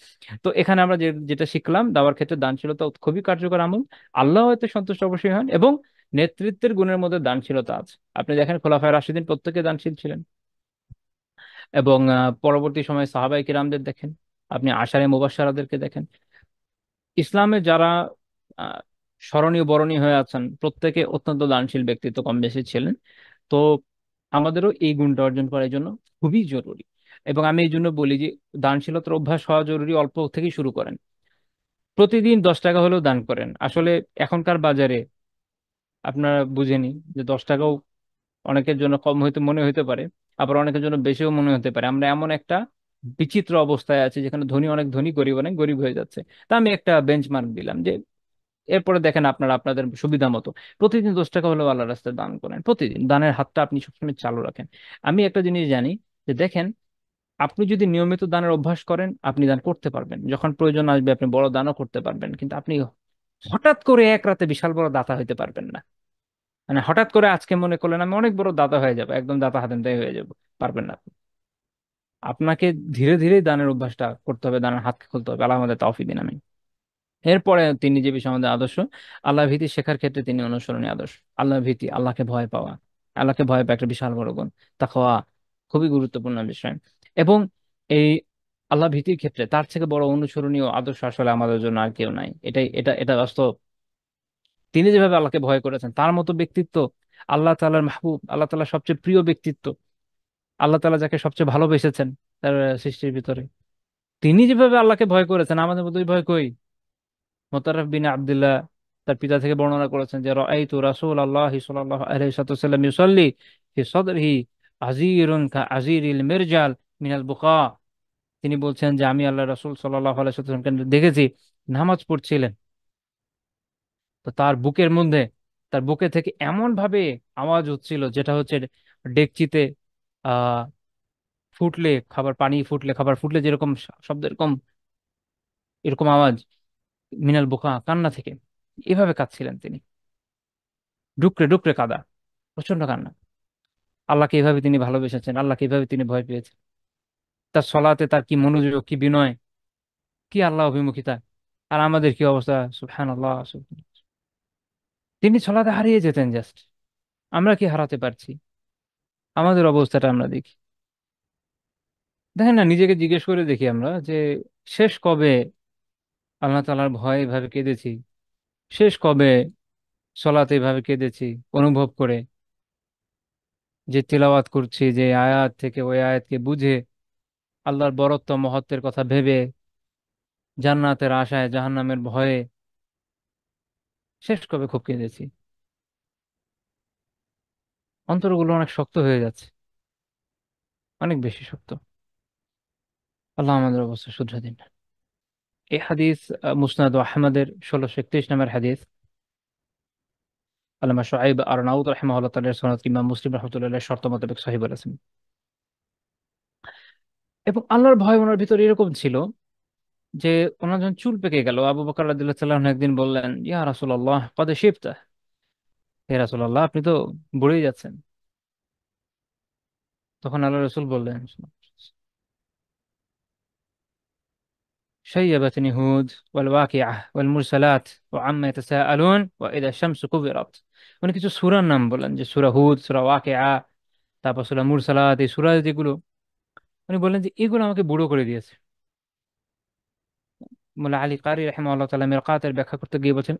তো এখানে আমরা যেটা শিখলাম, দাওয়ার ক্ষেত্রে দানশীলতা খুবই কার্যকর আমল। আল্লাহ হয়তো সন্তুষ্ট অবশ্যই হন, এবং নেতৃত্বের গুণের মধ্যে দানশীলতা আছে। আপনি দেখেন খোলাফায়ে রাশিদিন প্রত্যেকে দানশীল ছিলেন, এবং পরবর্তী সময়ে সাহাবায়ে কিরামদের দেখেন, আপনি আশারে মুবাশশারাদেরকে দেখেন, ইসলামে যারা আহ, স্মরণীয় বরণীয় হয়ে আছেন, প্রত্যেকে অত্যন্ত দানশীল ব্যক্তিত্ব কম বেশি ছিলেন। তো আমাদেরও এই গুণটা অর্জন করার জন্য খুবই জরুরি। এবং আমি এই জন্য বলি যে দানশীলতার অভ্যাস হওয়া জরুরি, অল্প থেকেই শুরু করেন। প্রতিদিন 10 টাকা হলেও দান করেন। আসলে এখনকার বাজারে আপনারা বুঝেনি যে 10 টাকাও অনেকের জন্য কম হইতে মনে হতে পারে, আবার অনেকের জন্য বেশিও মনে হতে পারে। আমরা এমন একটা বিচিত্র অবস্থায় আছি যেখানে ধনী অনেক ধনী, গরিব অনেক গরিব হয়ে যাচ্ছে। তা আমি একটা বেঞ্চমার্ক দিলাম যে এরপরে দেখেন আপনারা আপনাদের সুবিধা মতো প্রতিদিন 10 টাকা হলেও আল্লাহ রাস্তায় দান করেন। প্রতিদিন দানের হাতটা আপনি সবসময় চালু রাখেন। আমি একটা জিনিস জানি, যে দেখেন, আপনি যদি নিয়মিত দানের অভ্যাস করেন, আপনি দান করতে পারবেন, যখন প্রয়োজন আসবে আপনি বড় দানও করতে পারবেন। কিন্তু আপনি হঠাৎ করে এক রাতে বিশাল বড় দাতা হইতে পারবেন না। মানে হঠাৎ করে আজকে মনে করলেন আমি অনেক বড় দাতা হয়ে যাবো, একদম দাতা হাতেম তাই হয়ে যাবো, পারবেন না আপনি। আপনাকে ধীরে ধীরে দানের অভ্যাসটা করতে হবে, দানের হাতকে খুলতে হবে। আল্লাহ আমাদের তৌফিক দিন, আমিন। এরপরে তিনি যে বিষয় আমাদের আদর্শ, আল্লাহ ভীতি শেখার ক্ষেত্রে তিনি অনুসরণীয় আদর্শ। আল্লাহ ভীতি, আল্লাহকে ভয় পাওয়া, আল্লাহকে ভয় পাওয়া একটা বিশাল বড় গুণ। তাকওয়া খুবই গুরুত্বপূর্ণ বিষয়। এবং এই আল্লাহ ভীতির ক্ষেত্রে তার থেকে বড় অনুসরণীয় আদর্শ আসলে আমাদের জন্য আর কেউ নাই। এটা বাস্তব। তিনি যেভাবে আল্লাহকে ভয় করেছেন, তার মতো ব্যক্তিত্ব, আল্লাহ তাআলার মাহবুব, আল্লাহ তাআলার সবচেয়ে প্রিয় ব্যক্তিত্ব, আল্লাহ তাআলা যাকে সবচেয়ে ভালোবেসেছেন তার সৃষ্টির ভিতরে, তিনি যেভাবে আল্লাহকে ভয় করেছেন, আমাদের মতো ভয় কই? মোতাররফ বিন আব্দুল্লাহ তার পিতা থেকে বর্ণনা করেছেন যে রাআইতু রাসূলুল্লাহ সাল্লাল্লাহু আলাইহি ওয়াসাল্লাম ইউসাল্লি ফি সাদরিহি আজিরুন কা আজিরিল মিরজাল মিনাল বুকা। তিনি বলছেন যে আমি আল্লাহ রাসূল সাল্লাল্লাহু আলাইহি ওয়াসাল্লামকে দেখেছি নামাজ পড়ছিলেন, তো তার বুকে থেকে এমন ভাবে আওয়াজ হচ্ছিল, যেটা হচ্ছে ডেকচিতে আহ ফুটলে খাবার, পানি ফুটলে খাবার ফুটলে যেরকম শব্দ, এরকম এরকম আওয়াজ, মিনাল বুকা, কান্না থেকে। এভাবে কাঁদছিলেন তিনি, ডুকরে ডুকরে কাঁদা, প্রচন্ড কান্না। আল্লাহকে এইভাবে তিনি ভালোবেসেছেন, আল্লাহকে এইভাবে তিনি ভয় পেয়েছেন। তার সলাতে তার কি মনোযোগ, কি বিনয়, কি আল্লাহ অভিমুখিতা। আর আমাদের কি অবস্থা, সুবহানাল্লাহ। তিনি সলাতে হারিয়ে যেতেন জাস্ট, আমরা কি হারাতে পারছি? আমাদের অবস্থাটা আমরা দেখি, দেখেন না, নিজেকে জিজ্ঞেস করে দেখি আমরা যে শেষ কবে আল্লাহ তাআলার ভয়ে এভাবে কেঁদেছি, শেষ কবে সলাতে এভাবে কেঁদেছি, অনুভব করে যে তিলাওয়াত করছি, যে আয়াত থেকে ওই আয়াতকে বুঝে, আল্লাহর বরত্ব মহত্বের কথা ভেবে, জান্নাতের আশায় জাহান্নামের ভয়ে, শেষ কবে খুব কেঁদেছি। অন্তরগুলো অনেক শক্ত হয়ে যাচ্ছে, অনেক বেশি শক্ত। আল্লাহ আমাদের অবস্থা শুধরে দিন। এই হাদিস মুসনাদ ও আহমদের 1631 নম্বর হাদিস। আল্লামা শুআইব আরনাউত রাহিমাহুল্লাহ তাআলা সনদ ইমাম মুসলিম রাহমাতুল্লাহ শর্ত মোতাবেক সহিহ বলেছেন। এবং আল্লাহর ভয় ওনার ভিতরে এরকম ছিল যে ওনার যখন চুল পেকে গেল, আবু বকর রাদিয়াল্লাহু তাআলা আনহু একদিন বললেন, ইয়া রাসূলুল্লাহ কদ শিবতা, হে রাসূলুল্লাহ আপনি তো বুড়েই যাচ্ছেন। তখন আল্লাহ রাসূল বললেন, شيبتني هود والواقعة والمرسلات وعما يتساءلون وإذا الشمس كورت। উনি কিছু সূরার নাম বলেন, যে সূরা হুদ, সূরা ওয়াকিআ, তারপর সূরা মুরসালাত, এই সূরা যেগুলো, উনি বললেন যে এগুলো আমাকে বুড়ো করে দিয়েছে। মোল্লা আলী কারি রাহিমাহুল্লাহ তাআলা মিরকাতের ব্যাখ্যা করতে গিয়ে বলছেন,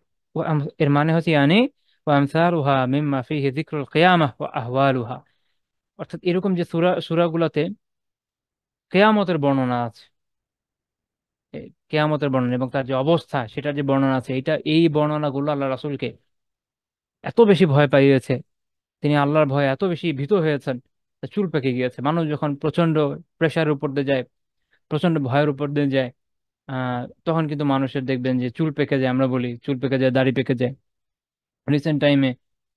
এর মানে হচ্ছে ইয়ানি ওয়া আমসালুহা মিম্মা ফিহি যিকরুল কিয়ামাহ ওয়া আহওয়ালুহা। অর্থাৎ এরকম যে সূরাগুলোতে কিয়ামতের বর্ণনা আছে, কেয়ামতের বর্ণনা এবং তার যে অবস্থা সেটার যে বর্ণনা আছে, এই বর্ণনাগুলো আল্লাহ রাসূলকে এত বেশি ভয় পাইয়েছে, তিনি আল্লাহর ভয়ে এত বেশি ভীত হয়েছেন, তার চুল পেকে গিয়েছে। মানুষ যখন প্রচন্ড প্রেশারের উপর দিয়ে যায়, প্রচন্ড ভয়ের উপর দিয়ে যায়, তখন কিন্তু মানুষের দেখবেন যে চুল পেকে যায়, আমরা বলি চুল পেকে যায়, দাড়ি পেকে যায়। রিসেন্ট টাইমে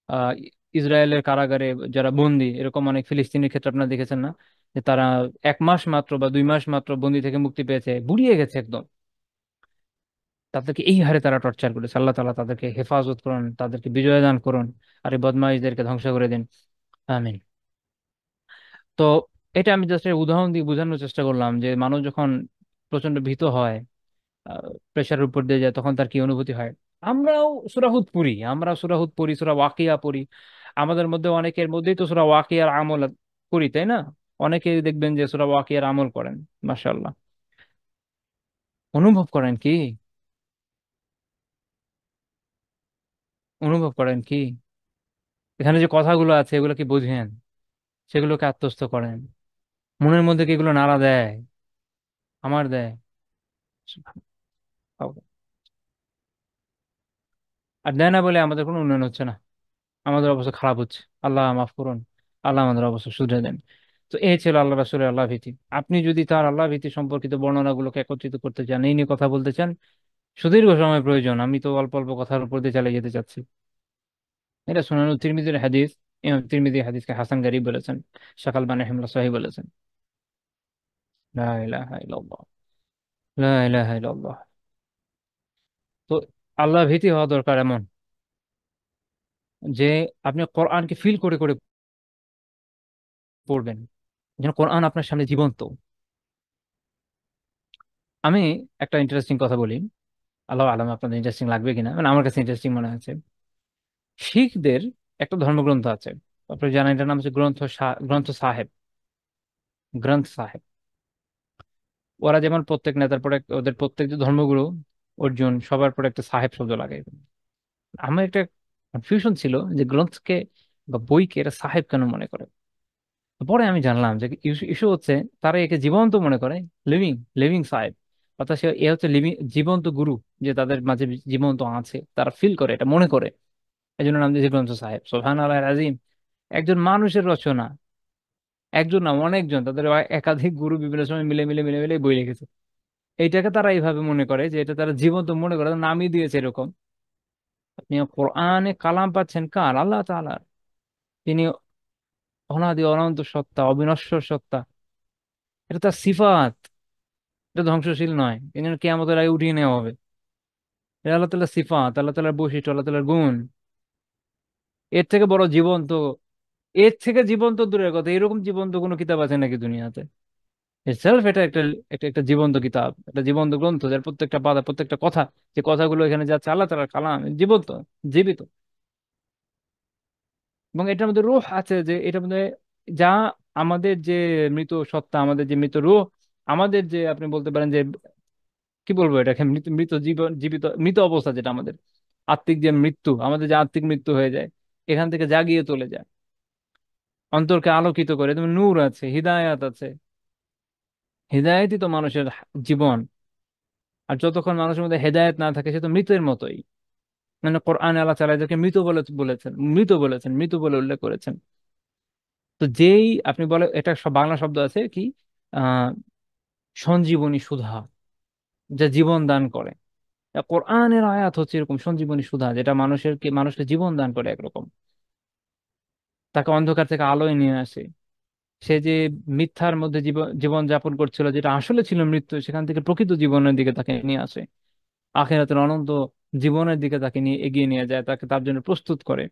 আহ ইসরায়েলের কারাগারে যারা বন্দী, এরকম অনেক ফিলিস্তিনের ক্ষেত্রে আপনারা দেখেছেন না, যে তারা 1 মাস মাত্র বা 2 মাস মাত্র বন্দী থেকে মুক্তি পেয়েছে, বুড়িয়ে গেছে একদম। তাদেরকে এই হারে তারা টর্চার করেছে। আল্লাহ তাআলা তাদেরকে হেফাজত করুন, তাদেরকে বিজয় দান করুন, আর এই বদমাইশদেরকে ধ্বংস করে দিন। আমিন। তো এটা আমি জাস্ট উদাহরণ দিয়ে বোঝানোর চেষ্টা করলাম যে মানুষ যখন প্রচন্ড ভীত হয়, প্রেশারের উপর দিয়ে যায়, তখন তার কি অনুভূতি হয়। আমরাও সূরা হুদ পড়ি, সূরা ওয়াকিয়া পড়ি। আমাদের মধ্যে অনেকের মধ্যেই তো সূরা ওয়াকিয়ার আমল করি, তাই না? অনেকেই দেখবেন যে সূরা ওয়াকিয়ার আমল করেন। মাশাআল্লাহ। অনুভব করেন কি? অনুভব করেন কি এখানে যে কথাগুলো আছে এগুলো কি বুঝেন? সেগুলোকে আত্মস্থ করেন? মনের মধ্যে কি এগুলো নাড়া দেয়? আমার দেয়। আর দেয় না বলে আমাদের কোনো উন্নয়ন হচ্ছে না, আমাদের অবস্থা খারাপ হচ্ছে। আল্লাহ মাফ করুন, আল্লাহ আমাদের অবস্থা শুধরে দেন। তো এই ছিল আল্লাহ রাসূলের আল্লাহ ভীতি। আপনি যদি তার আল্লাহ ভীতি সম্পর্কিত বর্ণনাগুলোকে একত্রিত করতে চান, এই নিয়ে কথা বলতে চান, সুদীর্ঘ সময় প্রয়োজন। আমি তো অল্প অল্প কথার উপর দিয়ে চালিয়ে যেতে চাচ্ছি। এটা সুনান তিরমিজির হাদিস। ইমাম তিরমিজি হাদিসকে হাসান গারীব বলেছেন, শাহ আলবানী রাহিমাহুল্লাহ সহিহ বলেছেন। লা ইলাহা ইল্লাল্লাহ, লা ইলাহা ইল্লাল্লাহ। তো আল্লাহ ভীতি হওয়া দরকার এমন যে আপনি কোরআনকে ফিল করে করে পড়বেন, যেন কোরআন আপনার সামনে জীবন্ত। আমি একটা ইন্টারেস্টিং কথা বলি, আল্লাহ আলম আপনাদের ইন্টারেস্টিং লাগবে কিনা, মানে আমার কাছে ইন্টারেস্টিং মনে হয়েছে। শিখদের একটা ধর্মগ্রন্থ আছে, আপনার জানেন, এটার নাম হচ্ছে গ্রন্থ সাহেব, গ্রন্থ সাহেব। ওরা যেমন প্রত্যেক নেতার পরে ওদের প্রত্যেক যে ধর্মগুরু, অর্জুন, সবার পরে একটা সাহেব শব্দ লাগাই। আমার একটা কনফিউশন ছিল যে গ্রন্থকে বা বইকে এরা সাহেব কেন মনে করে। পরে আমি জানলাম যে ইস্যু হচ্ছে তারা একে জীবন্ত মনে করে, লিভিং লিভিং সাহেব। অর্থাৎ এ হচ্ছে লিভিং, জীবন্ত গুরু, যে তাদের মাঝে জীবন্ত আছে, তারা ফিল করে, এটা মনে করে। এই জন্য নাম দিয়েছে গ্রন্থ সাহেব। সোহান আল্লাহ আজিম। একজন মানুষের রচনা, একজন না অনেকজন, তাদের একাধিক গুরু বিভিন্ন সময় মিলে মিলে মিলে মিলে বই লিখেছে। এইটাকে তারা এইভাবে মনে করে যে এটা তারা জীবন্ত মনে করে, তারা নামই দিয়েছে এরকম। আপনি কোরআনে কালাম পাচ্ছেন কার? আল্লাহ তাআলার। তিনি অনাদি অনন্ত সত্তা, অবিনশ্বর সত্তা। এটা তার সিফাত, এটা ধ্বংসশীল নয়। এই জন্য কিয়ামতের আগে উঠিয়ে নেওয়া হবে। এটা আল্লাহ তাআলার সিফাত, আল্লাহ তাআলার বৈশিষ্ট্য, আল্লাহ তাআলার গুণ। এর থেকে বড় জীবন্ত, এর থেকে জীবন্ত দূরের কথা, এরকম জীবন্ত কোনো কিতাব আছে নাকি দুনিয়াতে? ইটসেলফ এটা একটা একটা একটা জীবন্ত কিতাব, একটা জীবন্ত গ্রন্থ, যার প্রত্যেকটা পাতা, প্রত্যেকটা কথা, যে কথাগুলো এখানে যাচ্ছে, আল্লাহ তাআলার কালাম, জীবন্ত, জীবিত। এবং এটার মধ্যে রূহ আছে, যে এটার মধ্যে যা আমাদের যে মৃত সত্তা, আমাদের যে মৃত রূহ, আমাদের যে আপনি বলতে পারেন যে কি বলবো এটাকে, মৃত মৃত জীবন, জীবিত মৃত অবস্থা, যেটা আমাদের আত্মিক যে মৃত্যু, আমাদের যে আত্মিক মৃত্যু হয়ে যায়, এখান থেকে জাগিয়ে চলে যায়, অন্তরকে আলোকিত করে। তুমি নূর আছে, হিদায়াত আছে। হিদায়াতই তো মানুষের জীবন। আর যতক্ষণ মানুষের মধ্যে হেদায়েত না থাকে, সে তো মৃতের মতোই। মানে কোরআনে আল্লাহ তাআলা এদেরকে মৃত বলে বলেছেন, মৃত বলেছেন, মৃত বলে উল্লেখ করেছেন। তো যেই আপনি বলে, এটা বাংলা শব্দ আছে কি, আহ সঞ্জীবনী সুধা, যা জীবন দান করে। কোরআনের আয়াত হচ্ছে এরকম সঞ্জীবনী সুধা, যেটা মানুষকে জীবন দান করে একরকম, তাকে অন্ধকার থেকে আলোয় নিয়ে আসে। সে যে মিথ্যার মধ্যে জীবন জীবন যাপন করছিল, যেটা আসলে ছিল মৃত্যু, সেখান থেকে প্রকৃত জীবনের দিকে তাকে নিয়ে আসে, আখিরাতের অনন্ত জীবনের দিকে তাকে নিয়ে এগিয়ে নিয়ে যায়, তাকে তার জন্য প্রস্তুত করে।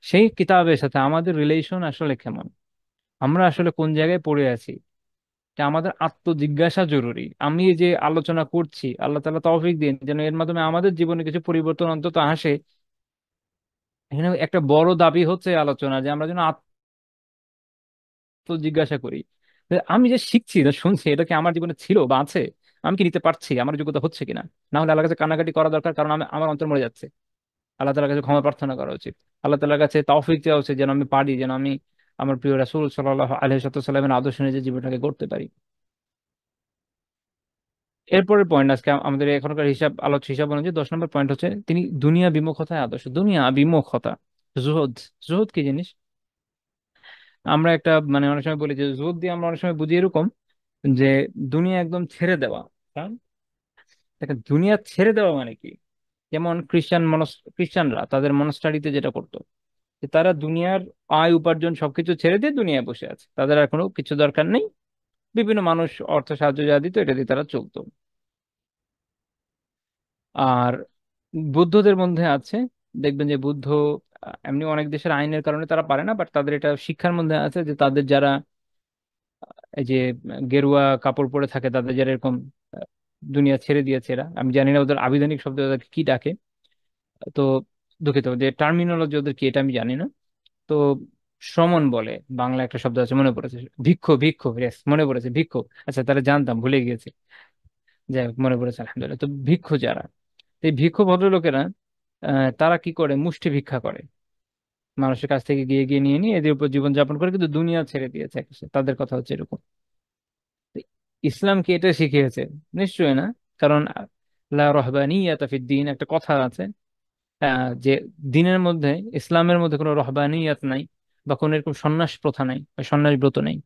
সেই কিতাবের সাথে আমাদের রিলেশন আসলে কেমন, আমরা আসলে কোন জায়গায় পড়ে আছি, এটা আমাদের আত্মজিজ্ঞাসা জরুরি। আমি এই যে আলোচনা করছি, আল্লাহ তাআলা তৌফিক দিন যেন এর মাধ্যমে আমাদের জীবনে কিছু পরিবর্তন অন্তত আসে। এখানে একটা বড় দাবি হচ্ছে আলোচনা, যে আমরা যেন আত্মজিজ্ঞাসা করি যে আমি যে শিখছি, যে শুনছি, এটা কি আমার জীবনে ছিল বা আছে, আমি কি নিতে পারছি, আমার যোগ্যতা হচ্ছে কিনা। না হলে আল্লাহর কাছে কান্নাকাটি করা দরকার, কারণ আমি আমার অন্তর মরে যাচ্ছে। আল্লাহ তাআলার কাছে ক্ষমা প্রার্থনা করা উচিত, আল্লাহ তাআলার কাছে তৌফিক চাওয়া উচিত, যেন আমি পারি, যেন আমি আমার প্রিয় রাসূল সাল্লাল্লাহু আলাইহি সাল্লামের আদর্শ নিয়ে যে জীবনটাকে গড়তে পারি। এরপরের পয়েন্ট, আজকে আমাদের এখনকার হিসাব অনুযায়ী 10 নম্বর পয়েন্ট হচ্ছে তিনি দুনিয়া বিমুখতায় আদর্শ। দুনিয়া বিমুখতা, জুহদ। জুহদ কি জিনিস? আমরা একটা মানে অনেক সময় বলি যে জুহদ দিয়ে আমরা অনেক সময় বুঝি এরকম যে দুনিয়া একদম ছেড়ে দেওয়া। হ্যাঁ, দেখেন দুনিয়া ছেড়ে দেওয়া মানে কি? যেমন খ্রিস্টানরা তাদের মনস্টারিতে যেটা করতো, যে তারা দুনিয়ার আয় উপার্জন সবকিছু ছেড়ে দিয়ে দুনিয়ায় বসে আছে, তাদের আর কোনো কিছু দরকার নেই। বিভিন্ন মানুষ অর্থ সাহায্য যা দিত, এটা দিয়ে তারা চলতো। আর বুদ্ধদের মধ্যে আছে, দেখবেন যে বুদ্ধ এমনি অনেক দেশের আইনের কারণে তারা পারে না, বাট তাদের এটা শিক্ষার মধ্যে আছে যে তাদের যারা এই যে গেরুয়া কাপড় পরে থাকে, তাদের যারা এরকম আহ, দুনিয়া ছেড়ে দিয়েছে, এরা, আমি জানি না ওদের আবিধানিক শব্দ ওদেরকে কি ডাকে, তো দুঃখিত যে টার্মিনোলজি ওদের কি এটা আমি জানি না। তো শ্রমণ বলে, বাংলা একটা শব্দ আছে মনে পড়েছে, ভিক্ষু, yes, মনে পড়েছে, ভিক্ষু। আচ্ছা, তাহলে জানতাম, ভুলে গিয়েছি। যাই হোক, মনে পড়েছে আলহামদুলিল্লাহ। তো ভিক্ষু যারা, এই ভিক্ষু ভদ্রলোকেরা তারা কি করে, মুষ্টি ভিক্ষা করে, মানুষের কাছ থেকে গিয়ে গিয়ে নিয়ে নিয়ে এদের উপর জীবন যাপন করে, কিন্তু দুনিয়া ছেড়ে দিয়েছে একেবারে। তাদের কথা হচ্ছে এরকম। তো ইসলাম কি এটা শিখিয়েছে? নিশ্চয়ই না। কারণ লা রহবানিয়াতা ফিদ দ্বীন একটা কথা আছে, যে দিনের মধ্যে, ইসলামের মধ্যে কোনো রহবানিয়াত নাই, বা কোনো এরকম সন্ন্যাস প্রথা নাই বা সন্ন্যাস ব্রত নাই।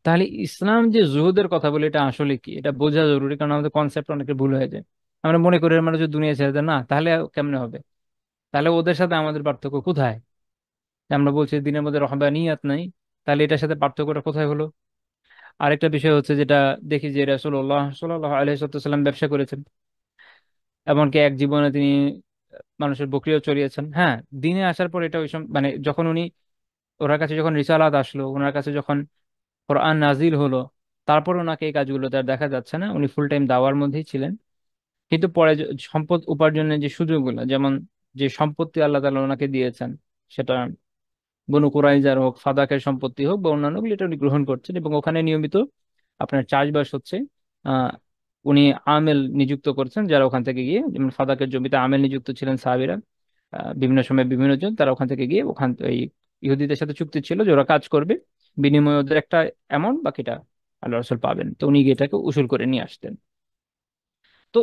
তাহলে ইসলাম যে জুহুদের কথা বলে, এটা আসলে কি, এটা বোঝা জরুরি, কারণ আমাদের কনসেপ্ট অনেকের ভুল হয়ে যায়। আমরা মনে করি এর মানে যে দুনিয়া ছেড়ে দেয়, না, তাহলে কেমনে হবে? তাহলে ওদের সাথে আমাদের পার্থক্য কোথায়? যে আমরা বলছি দিনের মধ্যে রহবানিয়াত নাই, তাহলে এটার সাথে পার্থক্যটা কোথায় হলো? আরেকটা বিষয় হচ্ছে যেটা দেখি, যে রাসূলুল্লাহ সাল্লাল্লাহু আলাইহি ওয়াসাল্লাম ব্যবসা করেছেন, এমনকি এক জীবনে তিনি মানুষের বকরিও চড়িয়েছেন। হ্যাঁ, দিনে আসার পর এটা ওই মানে যখন উনি, ওনার কাছে যখন রিসালাত আসলো, ওনার কাছে যখন কোরআন নাজিল হলো, তারপর ওনাকে এই কাজগুলো তার দেখা যাচ্ছে না, উনি ফুল টাইম দাওয়ার মধ্যেই ছিলেন। কিন্তু পরে সম্পদ উপার্জনের যে সুযোগগুলো, যেমন যে সম্পত্তি আল্লাহ তাআলা ওনাকে দিয়েছেন, সেটা বনু কুরাইজার হোক, ফাদাকের সম্পত্তি হোক বা অন্যান্যগুলো, এটা উনি গ্রহণ করছেন, এবং ওখানে নিয়মিত আপনার চাষবাস হচ্ছে। আহ উনি আমেল নিযুক্ত করছেন, যারা ওখান থেকে গিয়ে, যেমন ফাদাকের জমিতে আমেল নিযুক্ত ছিলেন সাহাবীরা, বিভিন্ন সময় বিভিন্ন জন, তারা ওখান থেকে গিয়ে ওখান এই ইহুদিদের সাথে চুক্তি ছিল যে ওরা কাজ করবে, বিনিময়ে ওদের একটা অ্যামাউন্ট বাকিটা আল্লাহ রাসূল পাবেন, তো উনি গিয়ে এটাকে উসুল করে নিয়ে আসতেন। তো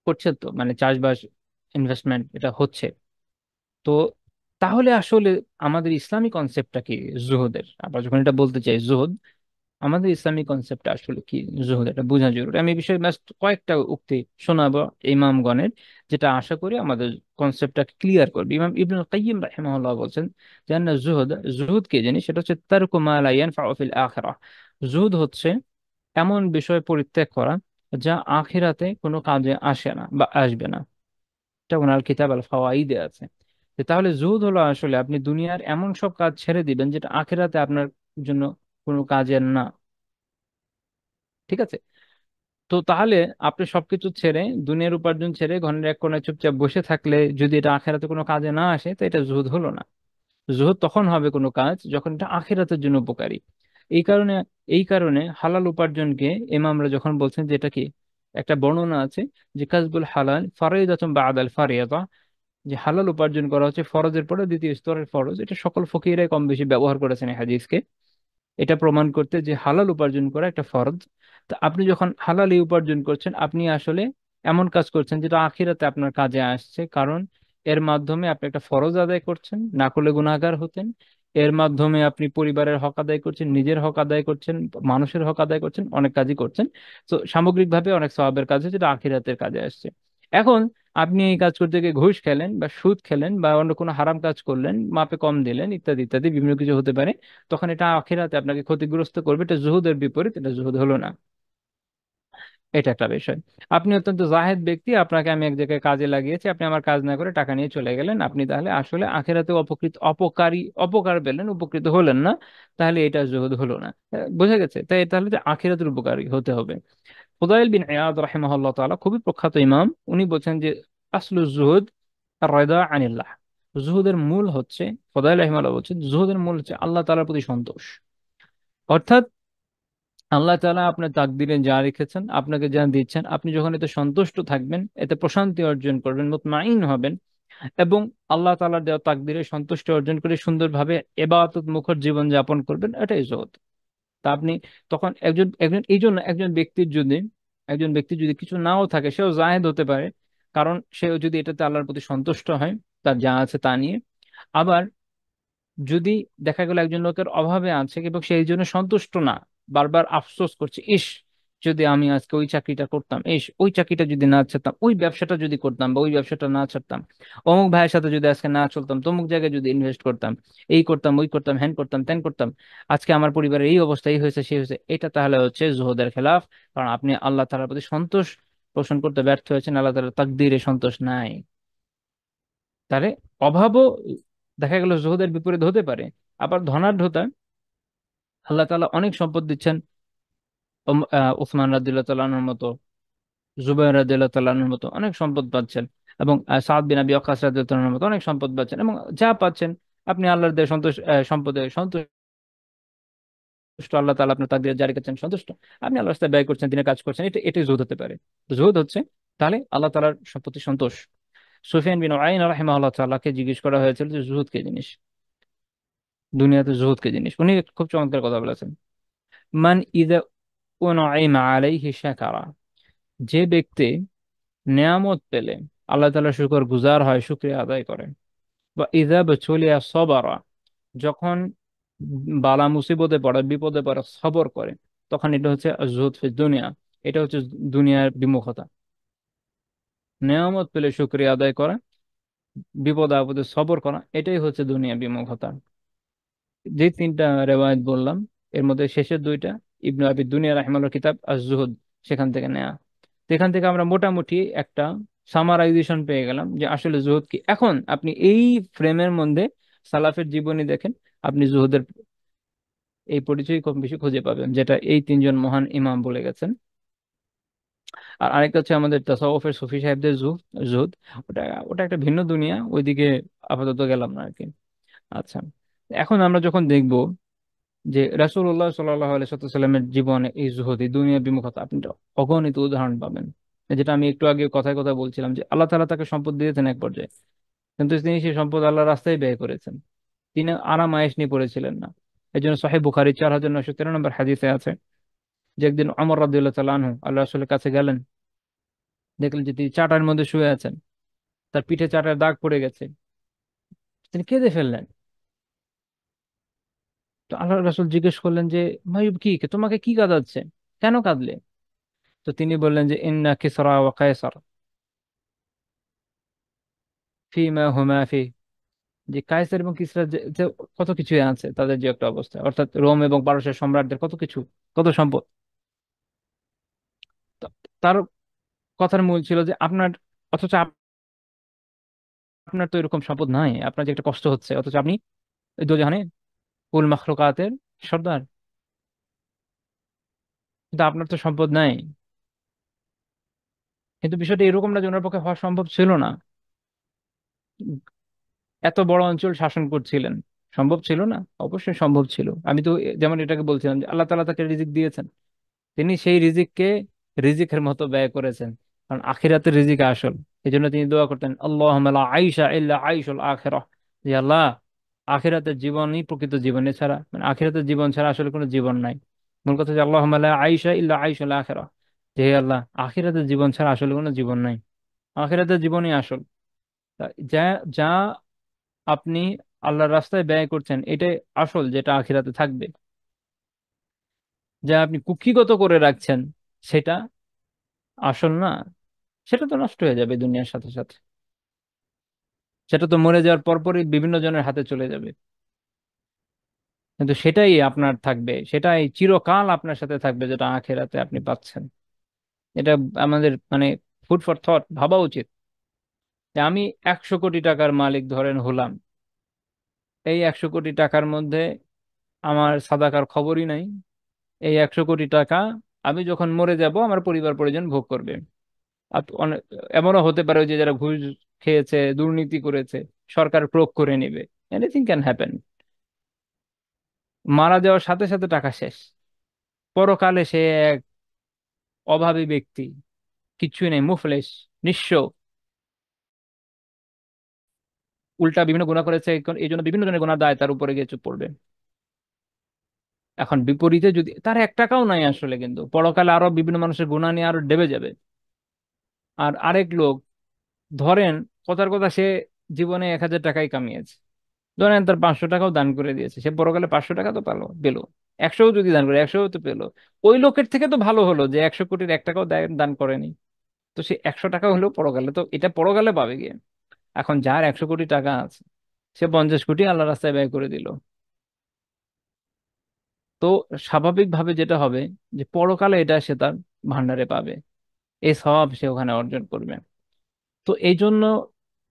করছে তো মানে চাষবাস, ইনভেস্টমেন্ট এটা হচ্ছে। তো তাহলে আসলে আমাদের ইসলামী কনসেপ্টটা কি জুহুদের? আমরা যখন এটা বলতে চাই জুহুদ, আমাদের ইসলামী কনসেপ্ট আসলে কি জুহুদ, এটা বোঝা জরুরি। আমি এই বিষয়ে জাস্ট কয়েকটা উক্তি শোনাবো ইমামগণের, যেটা আশা করি আমাদের কনসেপ্টটা ক্লিয়ার করবে। ইমাম ইবনুল কাইয়িম রাহিমাহুল্লাহ বলছেন যে না, জুহুদ, জুহুদ কি জিনিস? সেটা হচ্ছে তারকু মা লা ইয়ানফাউ ফিল আখিরাহ। জুহুদ হচ্ছে এমন বিষয় পরিত্যাগ করা যা আখিরাতে কোনো কাজে আসে না বা আসবে না। এটা ওনার কিতাব আল ফাওয়াইদে আছে। যে তাহলে জুহুদ হলো আসলে আপনি দুনিয়ার এমন সব কাজ ছেড়ে দিবেন যেটা আখিরাতে আপনার জন্য কোনো কাজের না। ঠিক আছে? তো তাহলে আপনি সবকিছু ছেড়ে, দুনিয়ার উপার্জন ছেড়ে ঘরের এক কোণায় চুপচাপ বসে থাকলে, যদি এটা আখিরাতে কোনো কাজে না আসে, তো এটা জুহুদ হলো না। জুহুদ তখন হবে কোনো কাজ যখন এটা আখিরাতের জন্য উপকারী। এই কারণে এই কারণে হালাল উপার্জনকে ইমামরা যখন বলছেন, যে এটা কি, একটা বর্ণনা আছে যে কাসবুল হালাল ফারিদাতুন বাদাল ফারিয়্যা, যে হালাল উপার্জন করা হচ্ছে ফরজের পরে দ্বিতীয় স্তরের ফরজ। এটা সকল ফকিহরাই কম বেশি ব্যবহার করেছেন এই হাদিসকে, এটা প্রমাণ করতে যে হালাল উপার্জন করা একটা ফরজ। তো আপনি যখন হালালি উপার্জন করছেন, আপনি আসলে এমন কাজ করছেন যেটা আখিরাতে আপনার কাজে আসছে, কারণ এর মাধ্যমে আপনি একটা ফরজ আদায় করছেন, না করলে গুনাহগার হতেন। এর মাধ্যমে আপনি পরিবারের হক আদায় করছেন, নিজের হক আদায় করছেন, মানুষের হক আদায় করছেন, অনেক কাজই করছেন। তো সামগ্রিকভাবে অনেক সওয়াবের কাজ হচ্ছে, যেটা আখিরাতের কাজে আসছে। এখন আপনি এই কাজ করতে গিয়ে ঘুষ খেলেন বা সুদ খেলেন বা অন্য কোনো হারাম কাজ করলেন, মাপে কম দিলেন, ইত্যাদি ইত্যাদি বিভিন্ন কিছু হতে পারে, তখন এটা আখিরাতে আপনাকে ক্ষতিগ্রস্ত করবে। এটা জুহুদের বিপরীত, এটা জুহুদ হলো না। এটা একটা বিষয়। আপনি অত্যন্ত জাহেদ ব্যক্তি, আপনাকে আমি এক জায়গায় কাজে লাগিয়েছি, আপনি আমার কাজ না করে টাকা নিয়ে চলে গেলেন, আপনি তাহলে আসলে আখেরাতে অপকার পেলেন, উপকৃত হলেন না। তাহলে এটা জুহুদ হলো না। বোঝা গেছে? তাই তাহলে যে আখিরাতের উপকারী হতে হবে। ফুদাইল বিন ইয়াদ রাহিমাহুল্লাহ তাআলা খুবই প্রখ্যাত ইমাম, উনি বলছেন যে আসলু জুহুদ আর-রিদা আনিল্লাহ। জুহুদের মূল হচ্ছে, ফুদাইল রাহিমাহুল্লাহ বলছেন জুহুদের মূল হচ্ছে আল্লাহ তাআলার প্রতি সন্তোষ। অর্থাৎ আল্লাহ তাআলা আপনার তাকদিরে যা রেখেছেন, আপনাকে যা দিচ্ছেন, আপনি যখন এতে সন্তুষ্ট থাকবেন, এতে প্রশান্তি অর্জন করবেন, মুতমাইন হবেন, এবং আল্লাহ তাআলার দেওয়া তাকদিরে সন্তুষ্টি অর্জন করে সুন্দরভাবে ইবাদত মুখর জীবন যাপন করবেন, এটাই জুহদ। তা আপনি তখন একজন একজন এই জন্য একজন ব্যক্তি যদি কিছু নাও থাকে, সেও জাহেদ হতে পারে। কারণ সে যদি এটাতে আল্লাহর প্রতি সন্তুষ্ট হয়, তার যা আছে তা নিয়ে। আবার যদি দেখা গেল একজন লোকের অভাবে আছে এবং সেই জন্য সন্তুষ্ট না, বারবার আফসোস করছে, ইস যদি আমি আজকে ওই চাকরিটা করতাম, ইস ওই চাকরিটা যদি না ছাড়তাম, ওই ব্যবসাটা যদি করতাম বা ওই ব্যবসাটা না ছাড়তাম, অমুক ভাইয়ের সাথে যদি আজকে না চলতাম, তমুক জায়গায় যদি ইনভেস্ট করতাম, এই করতাম ওই করতাম হ্যান করতাম ত্যান করতাম, আজকে আমার পরিবারের এই অবস্থা, এই হয়েছে সেই হয়েছে, এটা তাহলে হচ্ছে জুহদের খেলাফ। কারণ আপনি আল্লাহ তাআলার প্রতি সন্তোষ পোষণ করতে ব্যর্থ হয়েছেন, আল্লাহ তাআলার তাকদীরে সন্তোষ নাই। তাহলে অভাবও দেখা গেল জুহদের বিপরীত হতে পারে। আবার ধনাঢ্যতা, আল্লাহ তাআলা অনেক সম্পদ দিচ্ছেন, উসমান রাদিয়াল্লাহু তাআলার মতো, জুবাইর রাদিয়াল্লাহু তাআলার মতো অনেক সম্পদ পাচ্ছেন, এবং সাদ বিন আবি ওয়াক্কাস রাদিয়াল্লাহু তাআলার মতো অনেক সম্পদ পাচ্ছেন, এবং যা পাচ্ছেন আপনি আল্লাহর দেয়া সম্পদে সন্তুষ্ট, আল্লাহ তাআলা আপনার তাকদীরে জারি করছেন সন্তুষ্ট, আপনি আল্লাহর রাস্তায় ব্যয় করছেন, দিনে কাজ করছেন, এটাই জুহদ হতে পারে। তো জুহদ হচ্ছে তাহলে আল্লাহ তাআলার প্রতি সন্তোষ। সুফিয়ান বিন উয়াইনা রাহিমাহুল্লাহ তাআলাকে জিজ্ঞেস করা হয়েছিল যে জুহদ কি জিনিস, দুনিয়াতে জুহদ কি জিনিস। উনি খুব চমৎকার কথা বলেছেন, মান ইযা উনঈমা আলাইহি শাকারা। যে ব্যক্তি নেয়ামত পেলে আল্লাহ তাআলার শুকর গুজার হয়, শুকরিয়া আদায় করে। বা ইযা বতুলিয়া সবারা, যখন বালা মুসিবতে পড়ে, বিপদে পড়ে সবর করে, তখন এটা হচ্ছে জুহদ ফি দুনিয়া, এটা হচ্ছে দুনিয়ার বিমুখতা। নেয়ামত পেলে শুকরিয়া আদায় করা, বিপদ আপদে সবর করা, এটাই হচ্ছে দুনিয়া বিমুখতা। যে তিনটা রেওয়ায়াত বললাম, এর মধ্যে শেষের দুইটা ইবনু আবি দুনিয়া রাহিমাহুল্লাহর কিতাব আজ-জুহুদ, সেখান থেকে নেয়া। তো এখান থেকে আমরা মোটামুটি একটা সামারাইজেশন পেয়ে গেলাম যে আসলে জুহুদ কি। এখন আপনি এই ফ্রেমের মধ্যে সালাফের জীবনী দেখেন, আপনি জুহুদের এই পরিচয় কম বেশি খুঁজে পাবেন, যেটা এই তিনজন মহান ইমাম বলে গেছেন। আর আরেকটা হচ্ছে আমাদের তাসাউফের সুফি সাহেবদের জুহদ। ওটা ওটা একটা ভিন্ন দুনিয়া, ওইদিকে আপাতত গেলাম না আর কি। আচ্ছা, এখন আমরা যখন দেখব যে রাসূলুল্লাহ সাল্লাল্লাহু আলাইহি সাল্লামের জীবনে এই জুহদ, এই দুনিয়া বিমুখতা, আপনি একটা অগণিত উদাহরণ পাবেন। যেটা আমি একটু আগে কথায় কথা বলছিলাম যে আল্লাহ তাআলা তাকে সম্পদ দিয়েছেন এক পর্যায়ে, কিন্তু তিনি সেই সম্পদ আল্লাহর রাস্তায় ব্যয় করেছেন। তিনি আরাম আয়েশ নিয়ে পড়েছিলেন না। এই জন্য সহিহ বুখারী 4913 নম্বর হাদিসে আছে যে একদিন ওমর রাদিয়াল্লাহু তাআলা আনহু আল্লাহ রাসূলের কাছে গেলেন, দেখলেন যে তিনি চাটার মধ্যে শুয়ে আছেন, তার পিঠে চাটার দাগ পড়ে গেছে, তিনি কেঁদে ফেললেন। তো আল্লাহ রাসূল জিজ্ঞেস করলেন যে মাইয়ুব কি, তোমাকে কি কাঁদাচ্ছে, কেন কাঁদলে? তো তিনি বললেন যে ইন্না কিসরা ওয়া কায়সার ফিমা হুমা ফি, যে কায়সার এবং কিসরা যে কত কিছু আছে তাদের যে একটা অবস্থা, অর্থাৎ রোম এবং পারস্যের সম্রাটদের কত কিছু, কত সম্পদ। তো তার কথার মূল ছিল যে আপনার, অথচ আপনার তো এরকম সম্পদ নাই, আপনার যে একটা কষ্ট হচ্ছে, অথচ আপনি এই দোজাহানে কুল মাখলুকাতের সর্দার, কিন্তু আপনার তো সম্পদ নাই। কিন্তু বিষয়টা এরকম না যে ওনার পক্ষে হওয়া সম্ভব ছিল না, এত বড় অঞ্চল শাসন করছিলেন, সম্ভব ছিল না? অবশ্যই সম্ভব ছিল। আমি তো যেমন এটাকে বলছিলাম যে আল্লাহ তাআলা তাকে রিজিক দিয়েছেন, তিনি সেই রিজিককে রিজিকের মতো ব্যয় করেছেন, কারণ আখিরাতের রিজিক আসল। এই জন্য তিনি দোয়া করতেন, আল্লাহুম্মা লা আইশা ইল্লা আইশুল আখিরাহ, যে আল্লাহ আখিরাতের জীবনই প্রকৃত জীবন, এছাড়া মানে আখিরাতের জীবন ছাড়া আসলে কোনো জীবন নাই। মূল কথা যে আল্লাহুম্মা লা আইশা ইল্লা আইশুল আখিরাহ, যে হে আল্লাহ আখিরাতের জীবন ছাড়া আসলে কোনো জীবন নাই, আখিরাতের জীবনই আসল। তা যা যা আপনি আল্লাহর রাস্তায় ব্যয় করছেন, এটাই আসল, যেটা আখিরাতে থাকবে। যা আপনি কুক্ষিগত করে রাখছেন, সেটা আসল না। সেটা তো নষ্ট হয়ে যাবে দুনিয়ার সাথে সাথে। সেটা তো মরে যাওয়ার পরপরই বিভিন্ন জনের হাতে চলে যাবে। কিন্তু সেটাই আপনার থাকবে, সেটাই চিরকাল আপনার সাথে থাকবে, যেটা আখেরাতে আপনি পাচ্ছেন। এটা আমাদের মানে ফুড ফর থট, ভাবা উচিত যে আমি 100 কোটি টাকার মালিক ধরেন হলাম, এই 100 কোটি টাকার মধ্যে আমার সাদাকার খবরই নাই। এই 100 কোটি টাকা আমি যখন মরে যাব আমার পরিবার পরিজন ভোগ করবে। অনেক এমনও হতে পারে যে যারা ঘুষ খেয়েছে, দুর্নীতি করেছে, সরকার ক্রোক করে নিবে। Anything can happen. মারা যাওয়ার সাথে সাথে টাকা শেষ। পরকালে সে এক অভাবী ব্যক্তি, কিচ্ছুই নেই, মুফলেস, নিঃস্ব। উল্টা বিভিন্ন গুনাহ করেছে, এই জন্য বিভিন্ন জনের গুনার দায় তার উপরে গিয়ে চুপ পড়বে। এখন বিপরীতে যদি তার 1 টাকাও নাই আসলে, কিন্তু পরকালে আরো বিভিন্ন মানুষের গুনাহ নিয়ে আরো ডেবে যাবে। আর আরেক লোক, ধরেন কথার কথা, সে জীবনে 1,000 টাকাই কামিয়েছে, ধরেন তার 500 টাকাও দান করে দিয়েছে, সে পরকালে 500 টাকা তো পেলো। 100ও যদি দান করে 100ও তো পেলো। ওই লোকের থেকে তো ভালো হলো যে 100 কোটির 1 টাকাও দান করেনি। তো সে 100 টাকা হলেও পরকালে তো এটা পরকালে পাবে গিয়ে। এখন যার 100 কোটি টাকা আছে, সে 50 কোটি আল্লাহ রাস্তায় ব্যয় করে দিল। তো স্বাভাবিকভাবে যেটা হবে যে পরকালে এটা সে তার ভান্ডারে পাবে, এই সওয়াব সে ওখানে অর্জন করবে। তো এই জন্য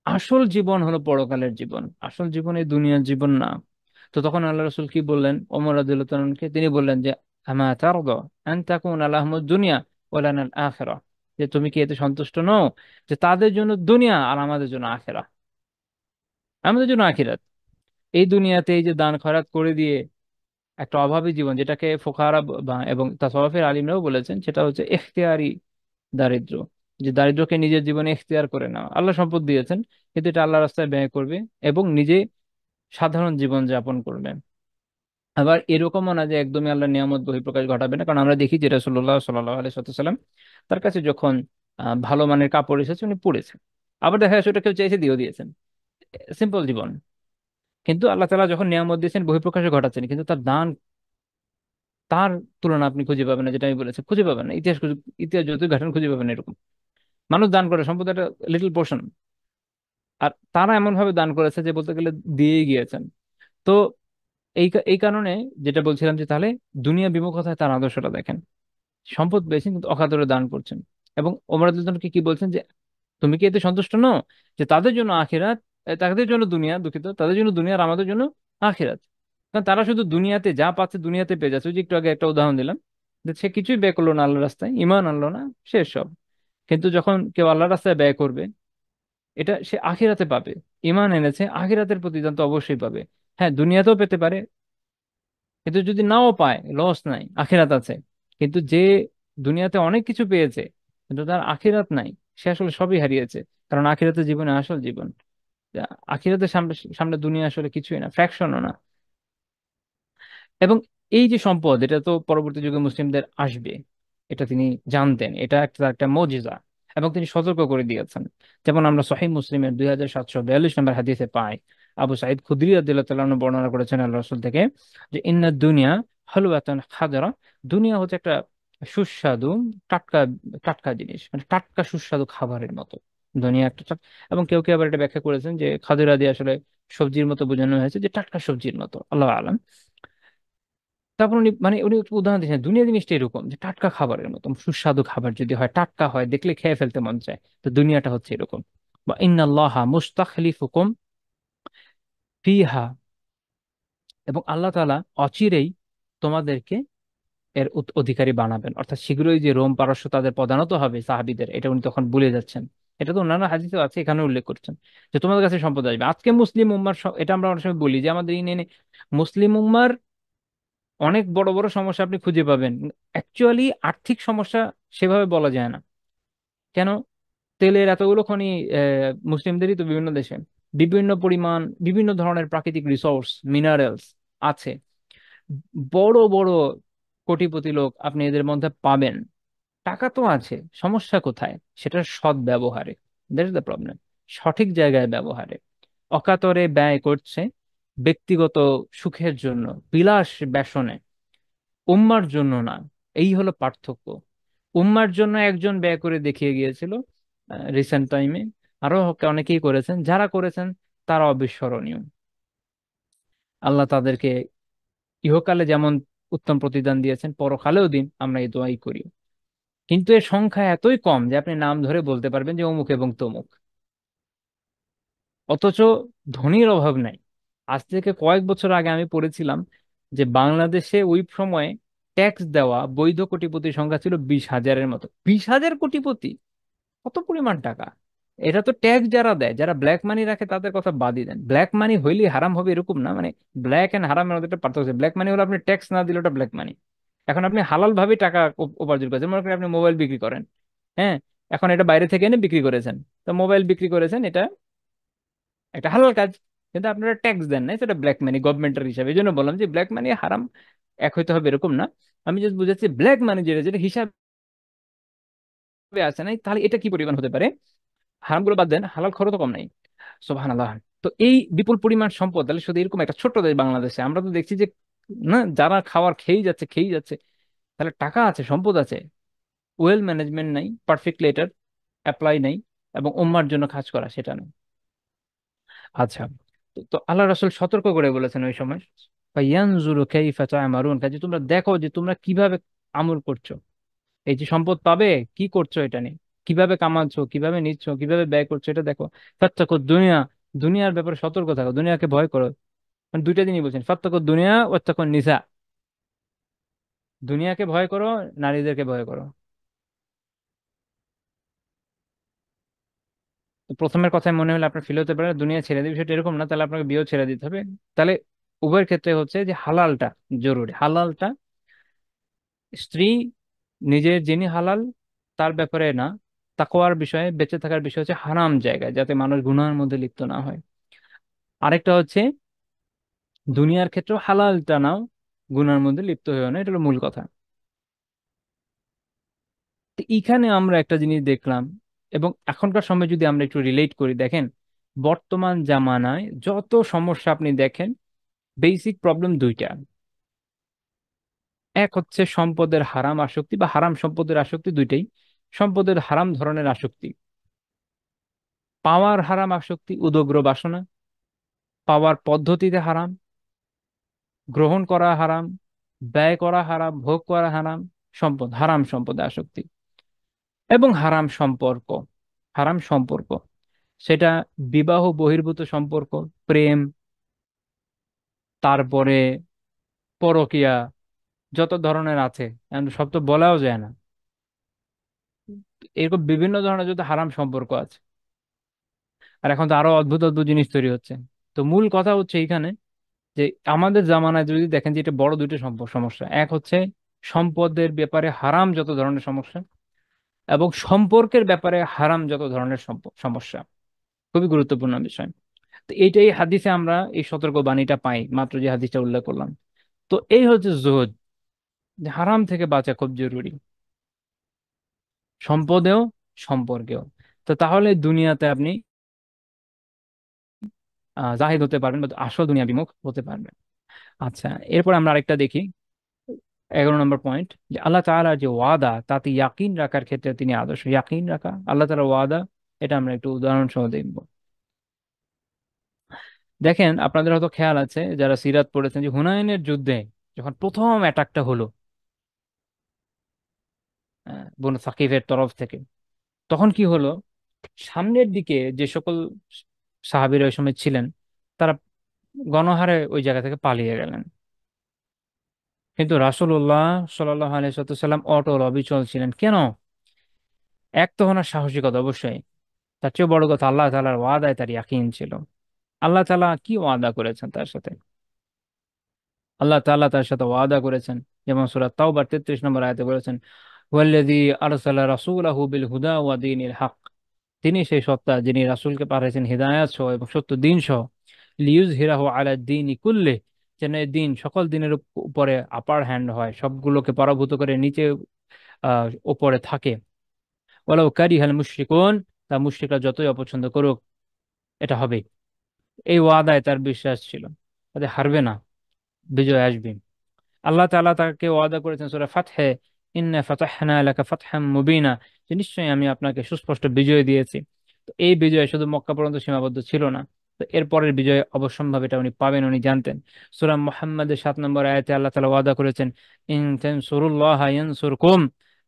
আসল জীবন হলো পরকালের জীবন, আসল জীবন এই দুনিয়ার জীবন না। তো তখন আল্লাহ রসুল কি বললেন ওমর রাদিয়াল্লাহু তাআলা আনহুকে? তিনি বললেন যে আমা তারদা আন তাকুনা লাহুমুদ দুনিয়া ওয়া লানাল আখিরাহ, যে তুমি কি এতে সন্তুষ্ট নও যে তাদের জন্য দুনিয়া আর আমাদের জন্য আখিরা, আমাদের জন্য আখিরাত। এই দুনিয়াতে এই যে দান খয়রাত করে দিয়ে একটা অভাবী জীবন, যেটাকে ফোকাহারা এবং তাসাউফের আলিমরাও বলেছেন, সেটা হচ্ছে ইখতিয়ারি দারিদ্র। যে দারিদ্রকে নিজের জীবনে ইখতিয়ার করে নেওয়া। আল্লাহ সম্পদ দিয়েছেন, কিন্তু এটা আল্লাহ রাস্তায় ব্যয় করবে এবং নিজে সাধারণ জীবন যাপন করবে। আবার এরকমও না যে একদমই আল্লাহ নিয়ামত বহিঃপ্রকাশ ঘটাবে না, কারণ আমরা দেখি যে রাসূলুল্লাহ সাল্লাল্লাহু আলাইহি ওয়াসাল্লাম, তার কাছে যখন ভালো মানের কাপড় এসেছে উনি পরেছেন। আবার দেখা যাচ্ছে ওটা কেউ চাইছে দিয়েও দিয়েছেন। সিম্পল জীবন। কিন্তু আল্লাহ তাআলা যখন নিয়ামত দিয়েছেন বহিঃপ্রকাশে ঘটাচ্ছেন, কিন্তু তার দান, তার তুলনা আপনি খুঁজে পাবেন না। যেটা আমি বলেছি, খুঁজে পাবেন না। ইতিহাস যতই ঘাটেন খুঁজে পাবেন না এরকম। মানুষ দান করে সম্পদ একটা লিটল পোর্শন, আর তারা এমন ভাবে দান করেছে যে বলতে গেলে দিয়েই গিয়েছেন। তো এই কারণে যেটা বলছিলাম যে তাহলে দুনিয়া বিমুখতায় তার আদর্শটা দেখেন। সম্পদ পেয়েছেন কিন্তু অকাতরে দান করছেন। এবং ওমর রাদিয়াল্লাহু আনহুকে কি বলছেন যে তুমি কি এতে সন্তুষ্ট নও যে তাদের জন্য আখিরাত, তাদের জন্য দুনিয়া, দুঃখিত, তাদের জন্য দুনিয়া আর আমাদের জন্য আখিরাত। কারণ তারা শুধু দুনিয়াতে যা পাচ্ছে দুনিয়াতে পেয়ে যাচ্ছে। ওই যে একটু আগে একটা উদাহরণ দিলাম, যে সে কিছুই ব্যয় করলো না আল্লাহর রাস্তায়, ঈমান আনলো না, শেষ সব। কিন্তু যখন কেউ আল্লাহর রাস্তায় ব্যয় করবে, এটা সে আখিরাতে পাবে। ঈমান এনেছে, আখিরাতের প্রতিদান তো অবশ্যই পাবে। হ্যাঁ, দুনিয়াতেও পেতে পারে, কিন্তু যদি নাও পায় লস নাই, আখিরাত আছে। কিন্তু যে দুনিয়াতে অনেক কিছু পেয়েছে কিন্তু তার আখিরাত নাই, সে আসলে সবই হারিয়েছে। কারণ আখিরাতের জীবনে আসল জীবন, আখিরাতের সামনে সামনে দুনিয়া আসলে কিছুই না, ফ্র্যাকশনও না। এবং এই যে সম্পদ, এটা তো পরবর্তী যুগে মুসলিমদের আসবে, এটা তিনি জানতেন, এটা একটা মজিজা। এবং তিনি সতর্ক করে দিয়েছেন। যেমন আমরা সহিহ মুসলিমের 2742 নম্বর হাদিসে পাই, আবু সাঈদ খুদরি রাদিয়াল্লাহু তাআলা আনহু বর্ণনা করেছেন আল্লাহ রাসূল থেকে, যে ইন্না দুনিয়া হালওয়াতুন খাদরা, দুনিয়া হচ্ছে একটা সুস্বাদু টাটকা টাটকা জিনিস, মানে টাটকা সুস্বাদু খাবারের মতো দুনিয়া একটা এবং কেউ কেউ আবার এটা ব্যাখ্যা করেছেন যে খাদিরা দিয়ে আসলে সবজির মতো বোঝানো হয়েছে, যে টাটকা সবজির মতো, আল্লাহ আলাম। তারপর উনি একটা উদাহরণ দিয়েছেন, দুনিয়া জিনিসটা এরকম যে টাটকা খাবারের মতো, সুস্বাদু খাবার যদি হয়, টাটকা হয়, দেখলে খেয়ে ফেলতে মন চায়, তো দুনিয়াটা হচ্ছে এরকম। বা ইন্নাল্লাহা মুস্তাখলিফুকুম ফিহা, এবং আল্লাহ তাআলা অচিরেই তোমাদেরকে এর অধিকারী বানাবেন, অর্থাৎ শীঘ্রই যে রোম পারস্য তাদের প্রধানত হবে সাহাবীদের, এটা উনি তখন বলে যাচ্ছেন। এটা তো অন্যান্য হাদিসেও আছে, এখানে উল্লেখ করছেন যে তোমাদের কাছে সম্পদ আসবে। আজকে মুসলিম উম্মার এটা আমরা অনেক সময় বলি যে আমাদের মুসলিম উম্মার অনেক বড় বড় সমস্যা আপনি খুঁজে পাবেন, অ্যাকচুয়ালি আর্থিক সমস্যা সেভাবে বলা যায় না। কেন? তেলের এতগুলো খনি মুসলিমদেরই তো বিভিন্ন দেশে, বিভিন্ন পরিমাণ বিভিন্ন ধরনের প্রাকৃতিক রিসোর্স, মিনারেলস আছে। বড় বড় কোটিপতি লোক আপনি এদের মধ্যে পাবেন, টাকা তো আছে, সমস্যা কোথায়? সেটা সৎ ব্যবহারে। That is the problem. সঠিক জায়গায় ব্যবহারে। অকাতরে ব্যয় করছে ব্যক্তিগত সুখের জন্য, বিলাস ব্যসনে, উম্মার জন্য না। এই হলো পার্থক্য। উম্মার জন্য একজন ব্যয় করে দেখিয়ে গিয়েছিল, রিসেন্ট টাইমে। আরো অনেকেই করেছেন, যারা করেছেন তারা অবিস্মরণীয়। আল্লাহ তাদেরকে ইহকালে যেমন উত্তম প্রতিদান দিয়েছেন, পরকালেও দিন, আমরা এই দোয়াই করি। কিন্তু এর সংখ্যা এতই কম যে আপনি নাম ধরে বলতে পারবেন যে অমুক এবং তমুক, অথচ ধনীর অভাব নাই। আজ থেকে কয়েক বছর আগে আমি পড়েছিলাম যে বাংলাদেশে ওই সময়ে ট্যাক্স দেওয়া বৈধ কোটিপতির সংখ্যা ছিল 20,000-এর মতো। 20,000 কোটিপতি! কত পরিমাণ টাকা! এটা তো ট্যাক্স যারা দেয়, যারা ব্ল্যাক মানি রাখে তাদের কথা বাদই দেন। ব্ল্যাক মানি হইলেই হারাম হবে এরকম না, মানে ব্ল্যাক এন্ড হারামের মধ্যে একটা পার্থক্য আছে। ব্ল্যাক মানি হলো আপনি ট্যাক্স না দিলে ওটা ব্ল্যাক মানি। এখন আপনি হালাল ভাবে টাকা উপার্জন করেছেন, মনে করেন আপনি মোবাইল বিক্রি করেন, হ্যাঁ, এখন এটা বাইরে থেকে এনে বিক্রি করেছেন, তো মোবাইল বিক্রি করেছেন, এটা একটা হালাল কাজ, কিন্তু আপনারা ট্যাক্স দেন নাই, সেটা ব্ল্যাক মানি গভর্নমেন্টের হিসাবে। এই জন্য বললাম যে ব্ল্যাক মানি হারাম এক হইতে হবে এরকম না। আমি জাস্ট বুঝাচ্ছি ব্ল্যাক মানি যেটা যেটা হিসাবে আছে নাই, তাহলে এটা কি পরিমাণ হতে পারে। হারামগুলো বাদ দেন, হালাল খরচ তো কম নাই। সুবহানাল্লাহ। তো এই বিপুল পরিমাণ সম্পদ, তাহলে শুধু এরকম একটা ছোট্ট দেশ বাংলাদেশে আমরা তো দেখছি যে না, যারা খাওয়ার খেয়েই যাচ্ছে খেয়েই যাচ্ছে। তাহলে টাকা আছে, সম্পদ আছে, ওয়েল ম্যানেজমেন্ট নাই, পারফেক্টলি এটার অ্যাপ্লাই নাই, এবং উম্মার জন্য কাজ করা সেটা নেই। আচ্ছা, তো তো আল্লাহ রাসূল সতর্ক করে বলেছেন ওই সময়, ফায়ানজুরু কাইফা তা'মারুন, কাজে তোমরা দেখো যে তোমরা কিভাবে আমল করছো। এই যে সম্পদ পাবে, কি করছো এটা নিয়ে, কিভাবে কামাচ্ছো, কিভাবে নিচ্ছ, কিভাবে ব্যয় করছো, এটা দেখো। ফাত্তাকু দুনিয়া, দুনিয়ার ব্যাপারে সতর্ক থাকো, দুনিয়াকে ভয় করো। মানে দুইটা জিনিস বলছেন, ফাত্তাকু দুনিয়া ওয়াত্তাকুন নিসা, দুনিয়াকে ভয় করো, নারীদেরকে ভয় করো। তো প্রথমের কথায় মনে হলে আপনার ফিল হতে পারে দুনিয়া ছেড়ে দিবে, বিষয়টা এরকম না, তাহলে আপনাকে বিয়েও ছেড়ে দিতে হবে। তাহলে উভয়ের ক্ষেত্রে হচ্ছে যে হালালটা জরুরি। হালালটা স্ত্রী নিজের যিনি হালাল তার ব্যাপারে না, তাকওয়ার বিষয়ে বেঁচে থাকার বিষয় হচ্ছে হারাম জায়গায়, যাতে মানুষ গুনাহের মধ্যে লিপ্ত না হয়। আরেকটা হচ্ছে দুনিয়ার ক্ষেত্রেও হালালটা নাও, গুনার মধ্যে লিপ্ত হয়েও না, এটা হলো মূল কথা। তো এইখানে আমরা একটা জিনিস দেখলাম, এবং এখনকার সময় যদি আমরা একটু রিলেট করি, দেখেন বর্তমান জামানায় যত সমস্যা আপনি দেখেন, বেসিক প্রবলেম দুইটা। এক হচ্ছে সম্পদের হারাম আসক্তি বা হারাম সম্পদের আসক্তি, দুইটাই সম্পদের হারাম ধরনের আসক্তি। পাওয়ার হারাম আসক্তি, উদগ্র বাসনা, পাওয়ার পদ্ধতিতে হারাম, গ্রহণ করা হারাম, ব্যয় করা হারাম, ভোগ করা হারাম, সম্পদ হারাম সম্পদে আসক্তি। এবং হারাম সম্পর্ক, হারাম সম্পর্ক সেটা বিবাহ বহির্ভূত সম্পর্ক, প্রেম, তারপরে পরকিয়া, যত ধরনের আছে, এখন সব তো বলাও যায় না, এরকম বিভিন্ন ধরনের যত হারাম সম্পর্ক আছে। আর এখন তো আরো অদ্ভুত অদ্ভুত জিনিস তৈরি হচ্ছে। তো মূল কথা হচ্ছে এইখানে যে আমাদের জামানায় যদি দেখেন যে এটা বড় দুইটা সমস্যা, এক হচ্ছে সম্পদের ব্যাপারে হারাম যত ধরনের সমস্যা, এবং সম্পর্কের ব্যাপারে হারাম যত ধরনের সমস্যা। খুবই গুরুত্বপূর্ণ বিষয়। তো এইটাই হাদিসে আমরা এই সতর্ক বাণীটা পাই, মাত্র যে হাদিসটা উল্লেখ করলাম। তো এই হচ্ছে জুহদ, যে হারাম থেকে বাঁচা খুব জরুরি, সম্পদেও সম্পর্কেও। তো তাহলে দুনিয়াতে আপনি জাহিদ হতে পারবেন বা আসল দুনিয়া বিমুখ হতে পারবেন। আচ্ছা, এরপর আমরা আরেকটা দেখি, 11 নম্বর পয়েন্ট, যে আল্লাহ তাআলার যে ওয়াদা তাতে ইয়াকিন রাখার ক্ষেত্রে তিনি আদর্শ। ইয়াকিন রাখা আল্লাহ তাআলার ওয়াদা, এটা আমরা একটু উদাহরণ সহ দেখব। দেখেন আপনাদের হয়তো খেয়াল আছে যারা সিরাত পড়েছেন, যে হুনাইনের যুদ্ধে যখন প্রথম অ্যাটাকটা হলো বনু সাকিফের তরফ থেকে, তখন কি হলো, সামনের দিকে যে সকল সাহাবীরা ওই সময় ছিলেন, তারা গণহারে ওই জায়গা থেকে পালিয়ে গেলেন। কিন্তু রাসূলুল্লাহ সাল্লাল্লাহু আলাইহি সাল্লাম অটল অবিচল ছিলেন। কেন? এক তো ওনার সাহসিকতা অবশ্যই, তার চেয়ে বড় কথা আল্লাহ তাআলার ওয়াদায় তার ইয়াকিন ছিল। আল্লাহ তাআলা কি ওয়াদা করেছেন তার সাথে? আল্লাহ তাআলা তার সাথে ওয়াদা করেছেন, যেমন সূরা তাওবার 33 নম্বর আয়াতে বলেছেন, ওয়াল্লাযী আরসালা রাসূলাহু বিল হুদা ওয়া দীনিল হক, তিনি সেই সত্তা যিনি রাসূলকে পাঠিয়েছেন হিদায়াত সহ এবং সত্য দিন সহ, লিইয়ুযহিরাহু আলা দ্বীনি কুল্লি, যেন এই দিন সকল দিনের উপরে আপার হ্যান্ড হয়, সবগুলোকে পরাভূত করে নিচে উপরে থাকে। ওয়ালাউ কারিহাল মুশরিকুন, তা মুশরিকরা যতই অপছন্দ করুক, এটা হবে। এই ওয়াদায় তার বিশ্বাস ছিল, তাদের হারবে না, বিজয় আসবে। আল্লাহ তাআলা তাকে ওয়াদা করেছেন সূরা ফাতহে, ইন্না ফাতাহনা লাকা ফাতহাম মুবিনা, যে নিশ্চয়ই আমি আপনাকে সুস্পষ্ট বিজয় দিয়েছি। তো এই বিজয় শুধু মক্কা পর্যন্ত সীমাবদ্ধ ছিল না, তো এরপরের বিজয় অবশ্যম্ভাবী এটা উনি পাবেন, উনি জানতেন। সূরা মুহাম্মাদের 7 নম্বর আয়াতে আল্লাহ তাআলা ওয়াদা করেছেন, ইন তানসুরুল্লাহ ইয়ানসুরকুম,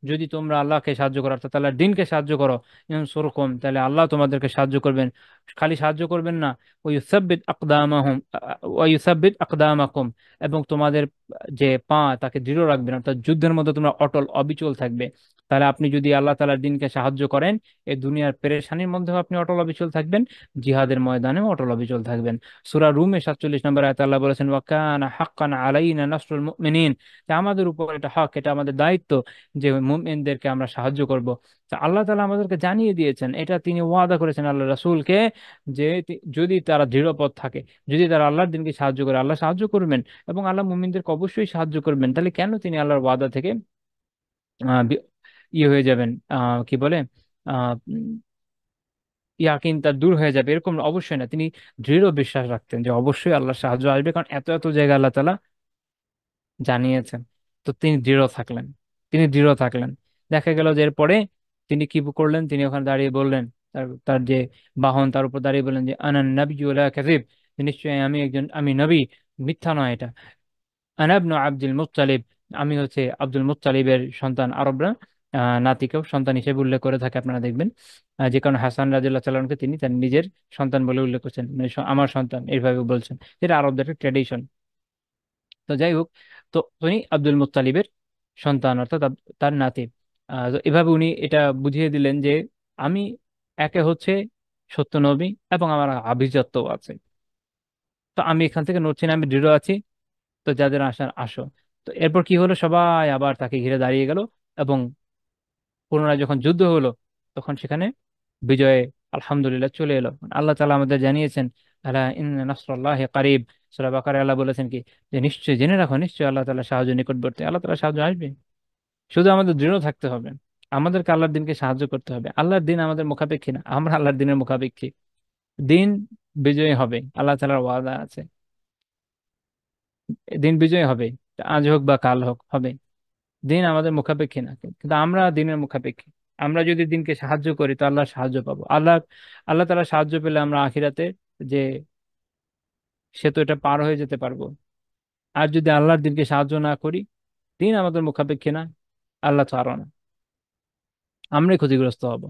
যদি তোমরা আল্লাহকে সাহায্য করো, অর্থাৎ আল্লাহর দ্বীনকে সাহায্য করো, ইয়ানসুরকুম, তাহলে আল্লাহ তোমাদেরকে সাহায্য করবেন। খালি সাহায্য করবেন না, ওয়ুসাব্বিত আকদামাহুম ওয়ুসাব্বিত আকদামাকুম, এবং তোমাদের যে পা তাকে দৃঢ় রাখবেন, অর্থাৎ যুদ্ধের মধ্যে তোমরা অটল অবিচল থাকবে। তাহলে আপনি যদি আল্লাহ তাআলার দ্বীনকে সাহায্য করেন, এই দুনিয়ার পেরেশানির মধ্যেও আপনি অটল অবিচল থাকবেন, জিহাদের ময়দানেও অটল অবিচল থাকবেন। সূরা রুমে 47 নম্বর আয়াতে আল্লাহ বলেছেন, ওয়া কানা হাক্কান আলাইনা নাসরুল মুমিনিন, যে আমাদের উপর এটা হক, এটা আমাদের দায়িত্ব যে মুমিনদেরকে আমরা সাহায্য করব। তা আল্লাহ তাআলা আমাদেরকে জানিয়ে দিয়েছেন, এটা তিনি ওয়াদা করেছেন আল্লাহ রাসূলকে, যে যদি তারা দৃঢ় পথ থাকে, যদি তারা আল্লাহর দিনকে সাহায্য করে, আল্লাহ সাহায্য করবেন এবং আল্লাহ মুমিনদেরকে অবশ্যই সাহায্য করবেন। তাহলে কেন তিনি আল্লাহর ওয়াদা থেকে ইয়ে হয়ে যাবেন, কি বলে, আহ উম, ইয়াকিন তার দূর হয়ে যাবে, এরকম অবশ্যই না। তিনি দৃঢ় বিশ্বাস রাখতেন যে অবশ্যই আল্লাহর সাহায্য আসবে, কারণ এত এত জায়গা আল্লাহ তাআলা জানিয়েছেন। তো তিনি দৃঢ় থাকলেন, তিনি দৃঢ় থাকলেন। দেখা গেল যে এরপরে তিনি কি করলেন, তিনি ওখানে দাঁড়িয়ে বললেন, তার তার যে বাহন তার উপর দাঁড়িয়ে বললেন যে আনান নাবিয়্যু লা কাযিব, নিশ্চয়ই আমি একজন, আমি নবী, মিথ্যা নয় এটা। আনা ইবনু আব্দুল মুত্তালিব, আমি হচ্ছে আব্দুল মুত্তালিবের সন্তান। আরবরা নাতিকেও সন্তান হিসেবে উল্লেখ করে থাকে, আপনারা দেখবেন। যে কারণে হাসান রাদিয়াল্লাহু তাআলা আনহুকে তিনি তার নিজের সন্তান বলে উল্লেখ করছেন, মানে আমার সন্তান এইভাবে বলছেন, যেটা আরবদের একটা ট্র্যাডিশন। তো যাই হোক, তো উনি আব্দুল মুত্তালিবের সন্তান, অর্থাৎ তার নাতি। তো এভাবে উনি এটা বুঝিয়ে দিলেন যে আমি একে হচ্ছে সত্য নবী এবং আমার আভিজাত্যও আছে। তো আমি এখান থেকে নড়ছি না, আমি দৃঢ় আছি। তো যাদের আসার আসো। তো এরপর কি হলো, সবাই আবার তাকে ঘিরে দাঁড়িয়ে গেল, এবং পুনরায় যখন যুদ্ধ হলো, তখন সেখানে বিজয়ে আলহামদুলিল্লাহ চলে এলো। আল্লাহ তাআলা আমাদের জানিয়েছেন, আলা ইন্না নাসরাল্লাহি কারীব, সূরা বাকারায় আল্লাহ বলেছেন কি, যে নিশ্চয়ই জেনে রাখো, নিশ্চয়ই আল্লাহ তাআলা সাহায্য নিকটবর্তী, আল্লাহ তাআলা সাহায্য আসবে। শুধু আমাদের দৃঢ় থাকতে হবে, আমাদেরকে আল্লাহর দিনকে সাহায্য করতে হবে। আল্লাহর দিন আমাদের মুখাপেক্ষী না, আমরা আল্লাহর দিনের মুখাপেক্ষী। দিন বিজয়ী হবে, আল্লাহ তাআলার ওয়াদা আছে, দিন বিজয়ী হবে। আজ হোক বা কাল হোক, হবে। দিন আমাদের মুখাপেক্ষী না, কিন্তু আমরা দিনের মুখাপেক্ষী। আমরা যদি দিনকে সাহায্য করি তো আল্লাহ সাহায্য পাবো। আল্লাহ তাআলা সাহায্য পেলে আমরা আখিরাতে যে সে তো এটা পার হয়ে যেতে পারবো। আর যদি আল্লাহর দিনকে সাহায্য না করি, দিন আমাদের মুখাপেক্ষী না, আল্লাহ তো আরো না, আমরাই ক্ষতিগ্রস্ত হব।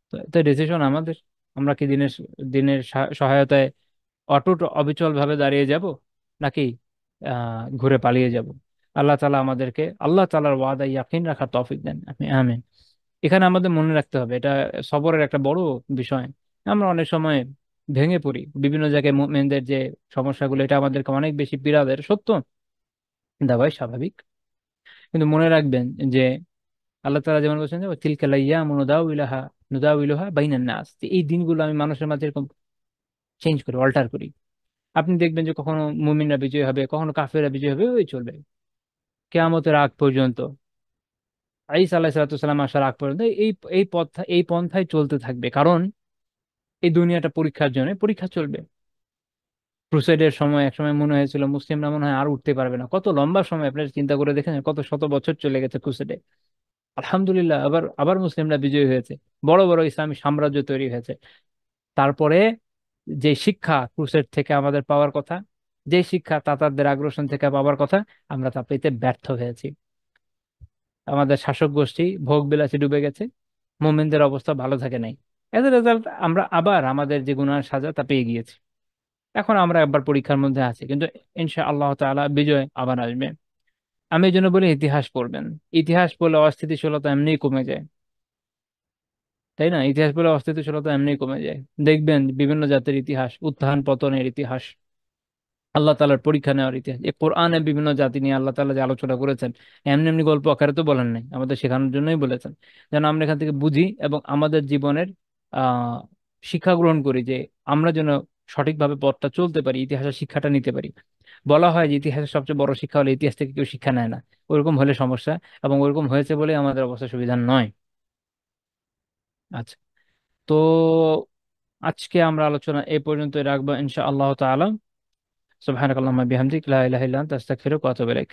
তো এটা ডিসিশন আমাদের, আমরা কি দিনের দিনের সহায়তায় অটুট অবিচল ভাবে দাঁড়িয়ে যাব, নাকি ঘুরে পালিয়ে যাব। আল্লাহ তাআলা আমাদেরকে আল্লাহ তাআলার ওয়াদায় ইয়াকিন রাখার তৌফিক দেন, আপনি আমিন। এখানে আমাদের মনে রাখতে হবে, এটা সবরের একটা বড় বিষয়। আমরা অনেক সময় ভেঙে পড়ি বিভিন্ন জায়গায়, মুমিনদের যে সমস্যাগুলো, এটা আমাদেরকে অনেক বেশি পীড়া দেয়, সত্য, দেওয়াই স্বাভাবিক। কিন্তু মনে রাখবেন যে আল্লাহ তাআলা যেমন বলছেন যে তিলকাল আইয়ামু নুদাউিলুহা বাইনান নাস, এই দিনগুলো আমি মানুষের মাঝে এরকম চেঞ্জ করি, অল্টার করি। আপনি দেখবেন যে কখনো মুমিনরা বিজয় হবে, কখনো কাফেররা বিজয় হবে, ওই চলবে কিয়ামতের আগ পর্যন্ত, ঈসা আলাইহিস সালাম আসার আগ পর্যন্ত এই এই পথ, এই পন্থায় চলতে থাকবে। কারণ এই দুনিয়াটা পরীক্ষার জন্য, পরীক্ষা চলবে। ক্রুসেডের সময় এক সময় মনে হয়েছিল মুসলিমরা মনে হয় আর উঠতে পারবে না, কত লম্বা সময়, আপনারা চিন্তা করে দেখেন, কত শত বছর চলে গেছে ক্রুসেডে। আলহামদুলিল্লাহ, আবার আবার মুসলিমরা বিজয়ী হয়েছে, বড় বড় ইসলামী সাম্রাজ্য তৈরি হয়েছে। তারপরে যে শিক্ষা ক্রুসেড থেকে আমাদের পাওয়ার কথা, যে শিক্ষা তাতারদের আগ্রাসন থেকে পাওয়ার কথা, আমরা তা পেতে ব্যর্থ হয়েছি। আমাদের শাসক গোষ্ঠী ভোগ বিলাসে ডুবে গেছে, মোমেনদের অবস্থা ভালো থাকে নাই। এজ এ রেজাল্ট আমরা আবার আমাদের যে গুনার সাজা তা পেয়ে গিয়েছি। এখন আমরা একবার পরীক্ষার মধ্যে আছি, কিন্তু ইনশা আল্লাহ তাআলা বিজয় আবার আসবে। আমি এই জন্য বলি ইতিহাস পড়বেন। ইতিহাস পড়লে অস্থিতিশীলতা এমনিই কমে যায়, তাই না? ইতিহাস পড়লে অস্থিতিশীলতা এমনিই কমে যায়। দেখবেন বিভিন্ন জাতির ইতিহাস, উত্থান পতনের ইতিহাস, আল্লাহ তাআলার পরীক্ষা নেওয়ার ইতিহাস, এই কোরআনে বিভিন্ন জাতি নিয়ে আল্লাহ তাআলা যে আলোচনা করেছেন, এমনি এমনি গল্প আকারে তো বলেন নাই, আমাদের শেখানোর জন্যই বলেছেন, যেন আমরা এখান থেকে বুঝি এবং আমাদের জীবনের আহ শিক্ষা গ্রহণ করি, যে আমরা যেন সঠিকভাবে পথটা চলতে পারি, ইতিহাসের শিক্ষাটা নিতে পারি। বলা হয় যে ইতিহাসের সবচেয়ে বড় শিক্ষা হলো ইতিহাস থেকে কেউ শিক্ষা নেয় না, ওরকম হলে সমস্যা, এবং ওরকম হয়েছে বলে আমাদের অবস্থা সুবিধা নয়। আচ্ছা, তো আজকে আমরা আলোচনা এই পর্যন্ত রাখবো ইনশা আল্লাহ তাআলা। সুবহানাকাল্লাহুম্মা বিহামদিক লা ইলাহা ইল্লা আনতা আস্তাগফিরুকা ওয়া আতুবু ইলাইক।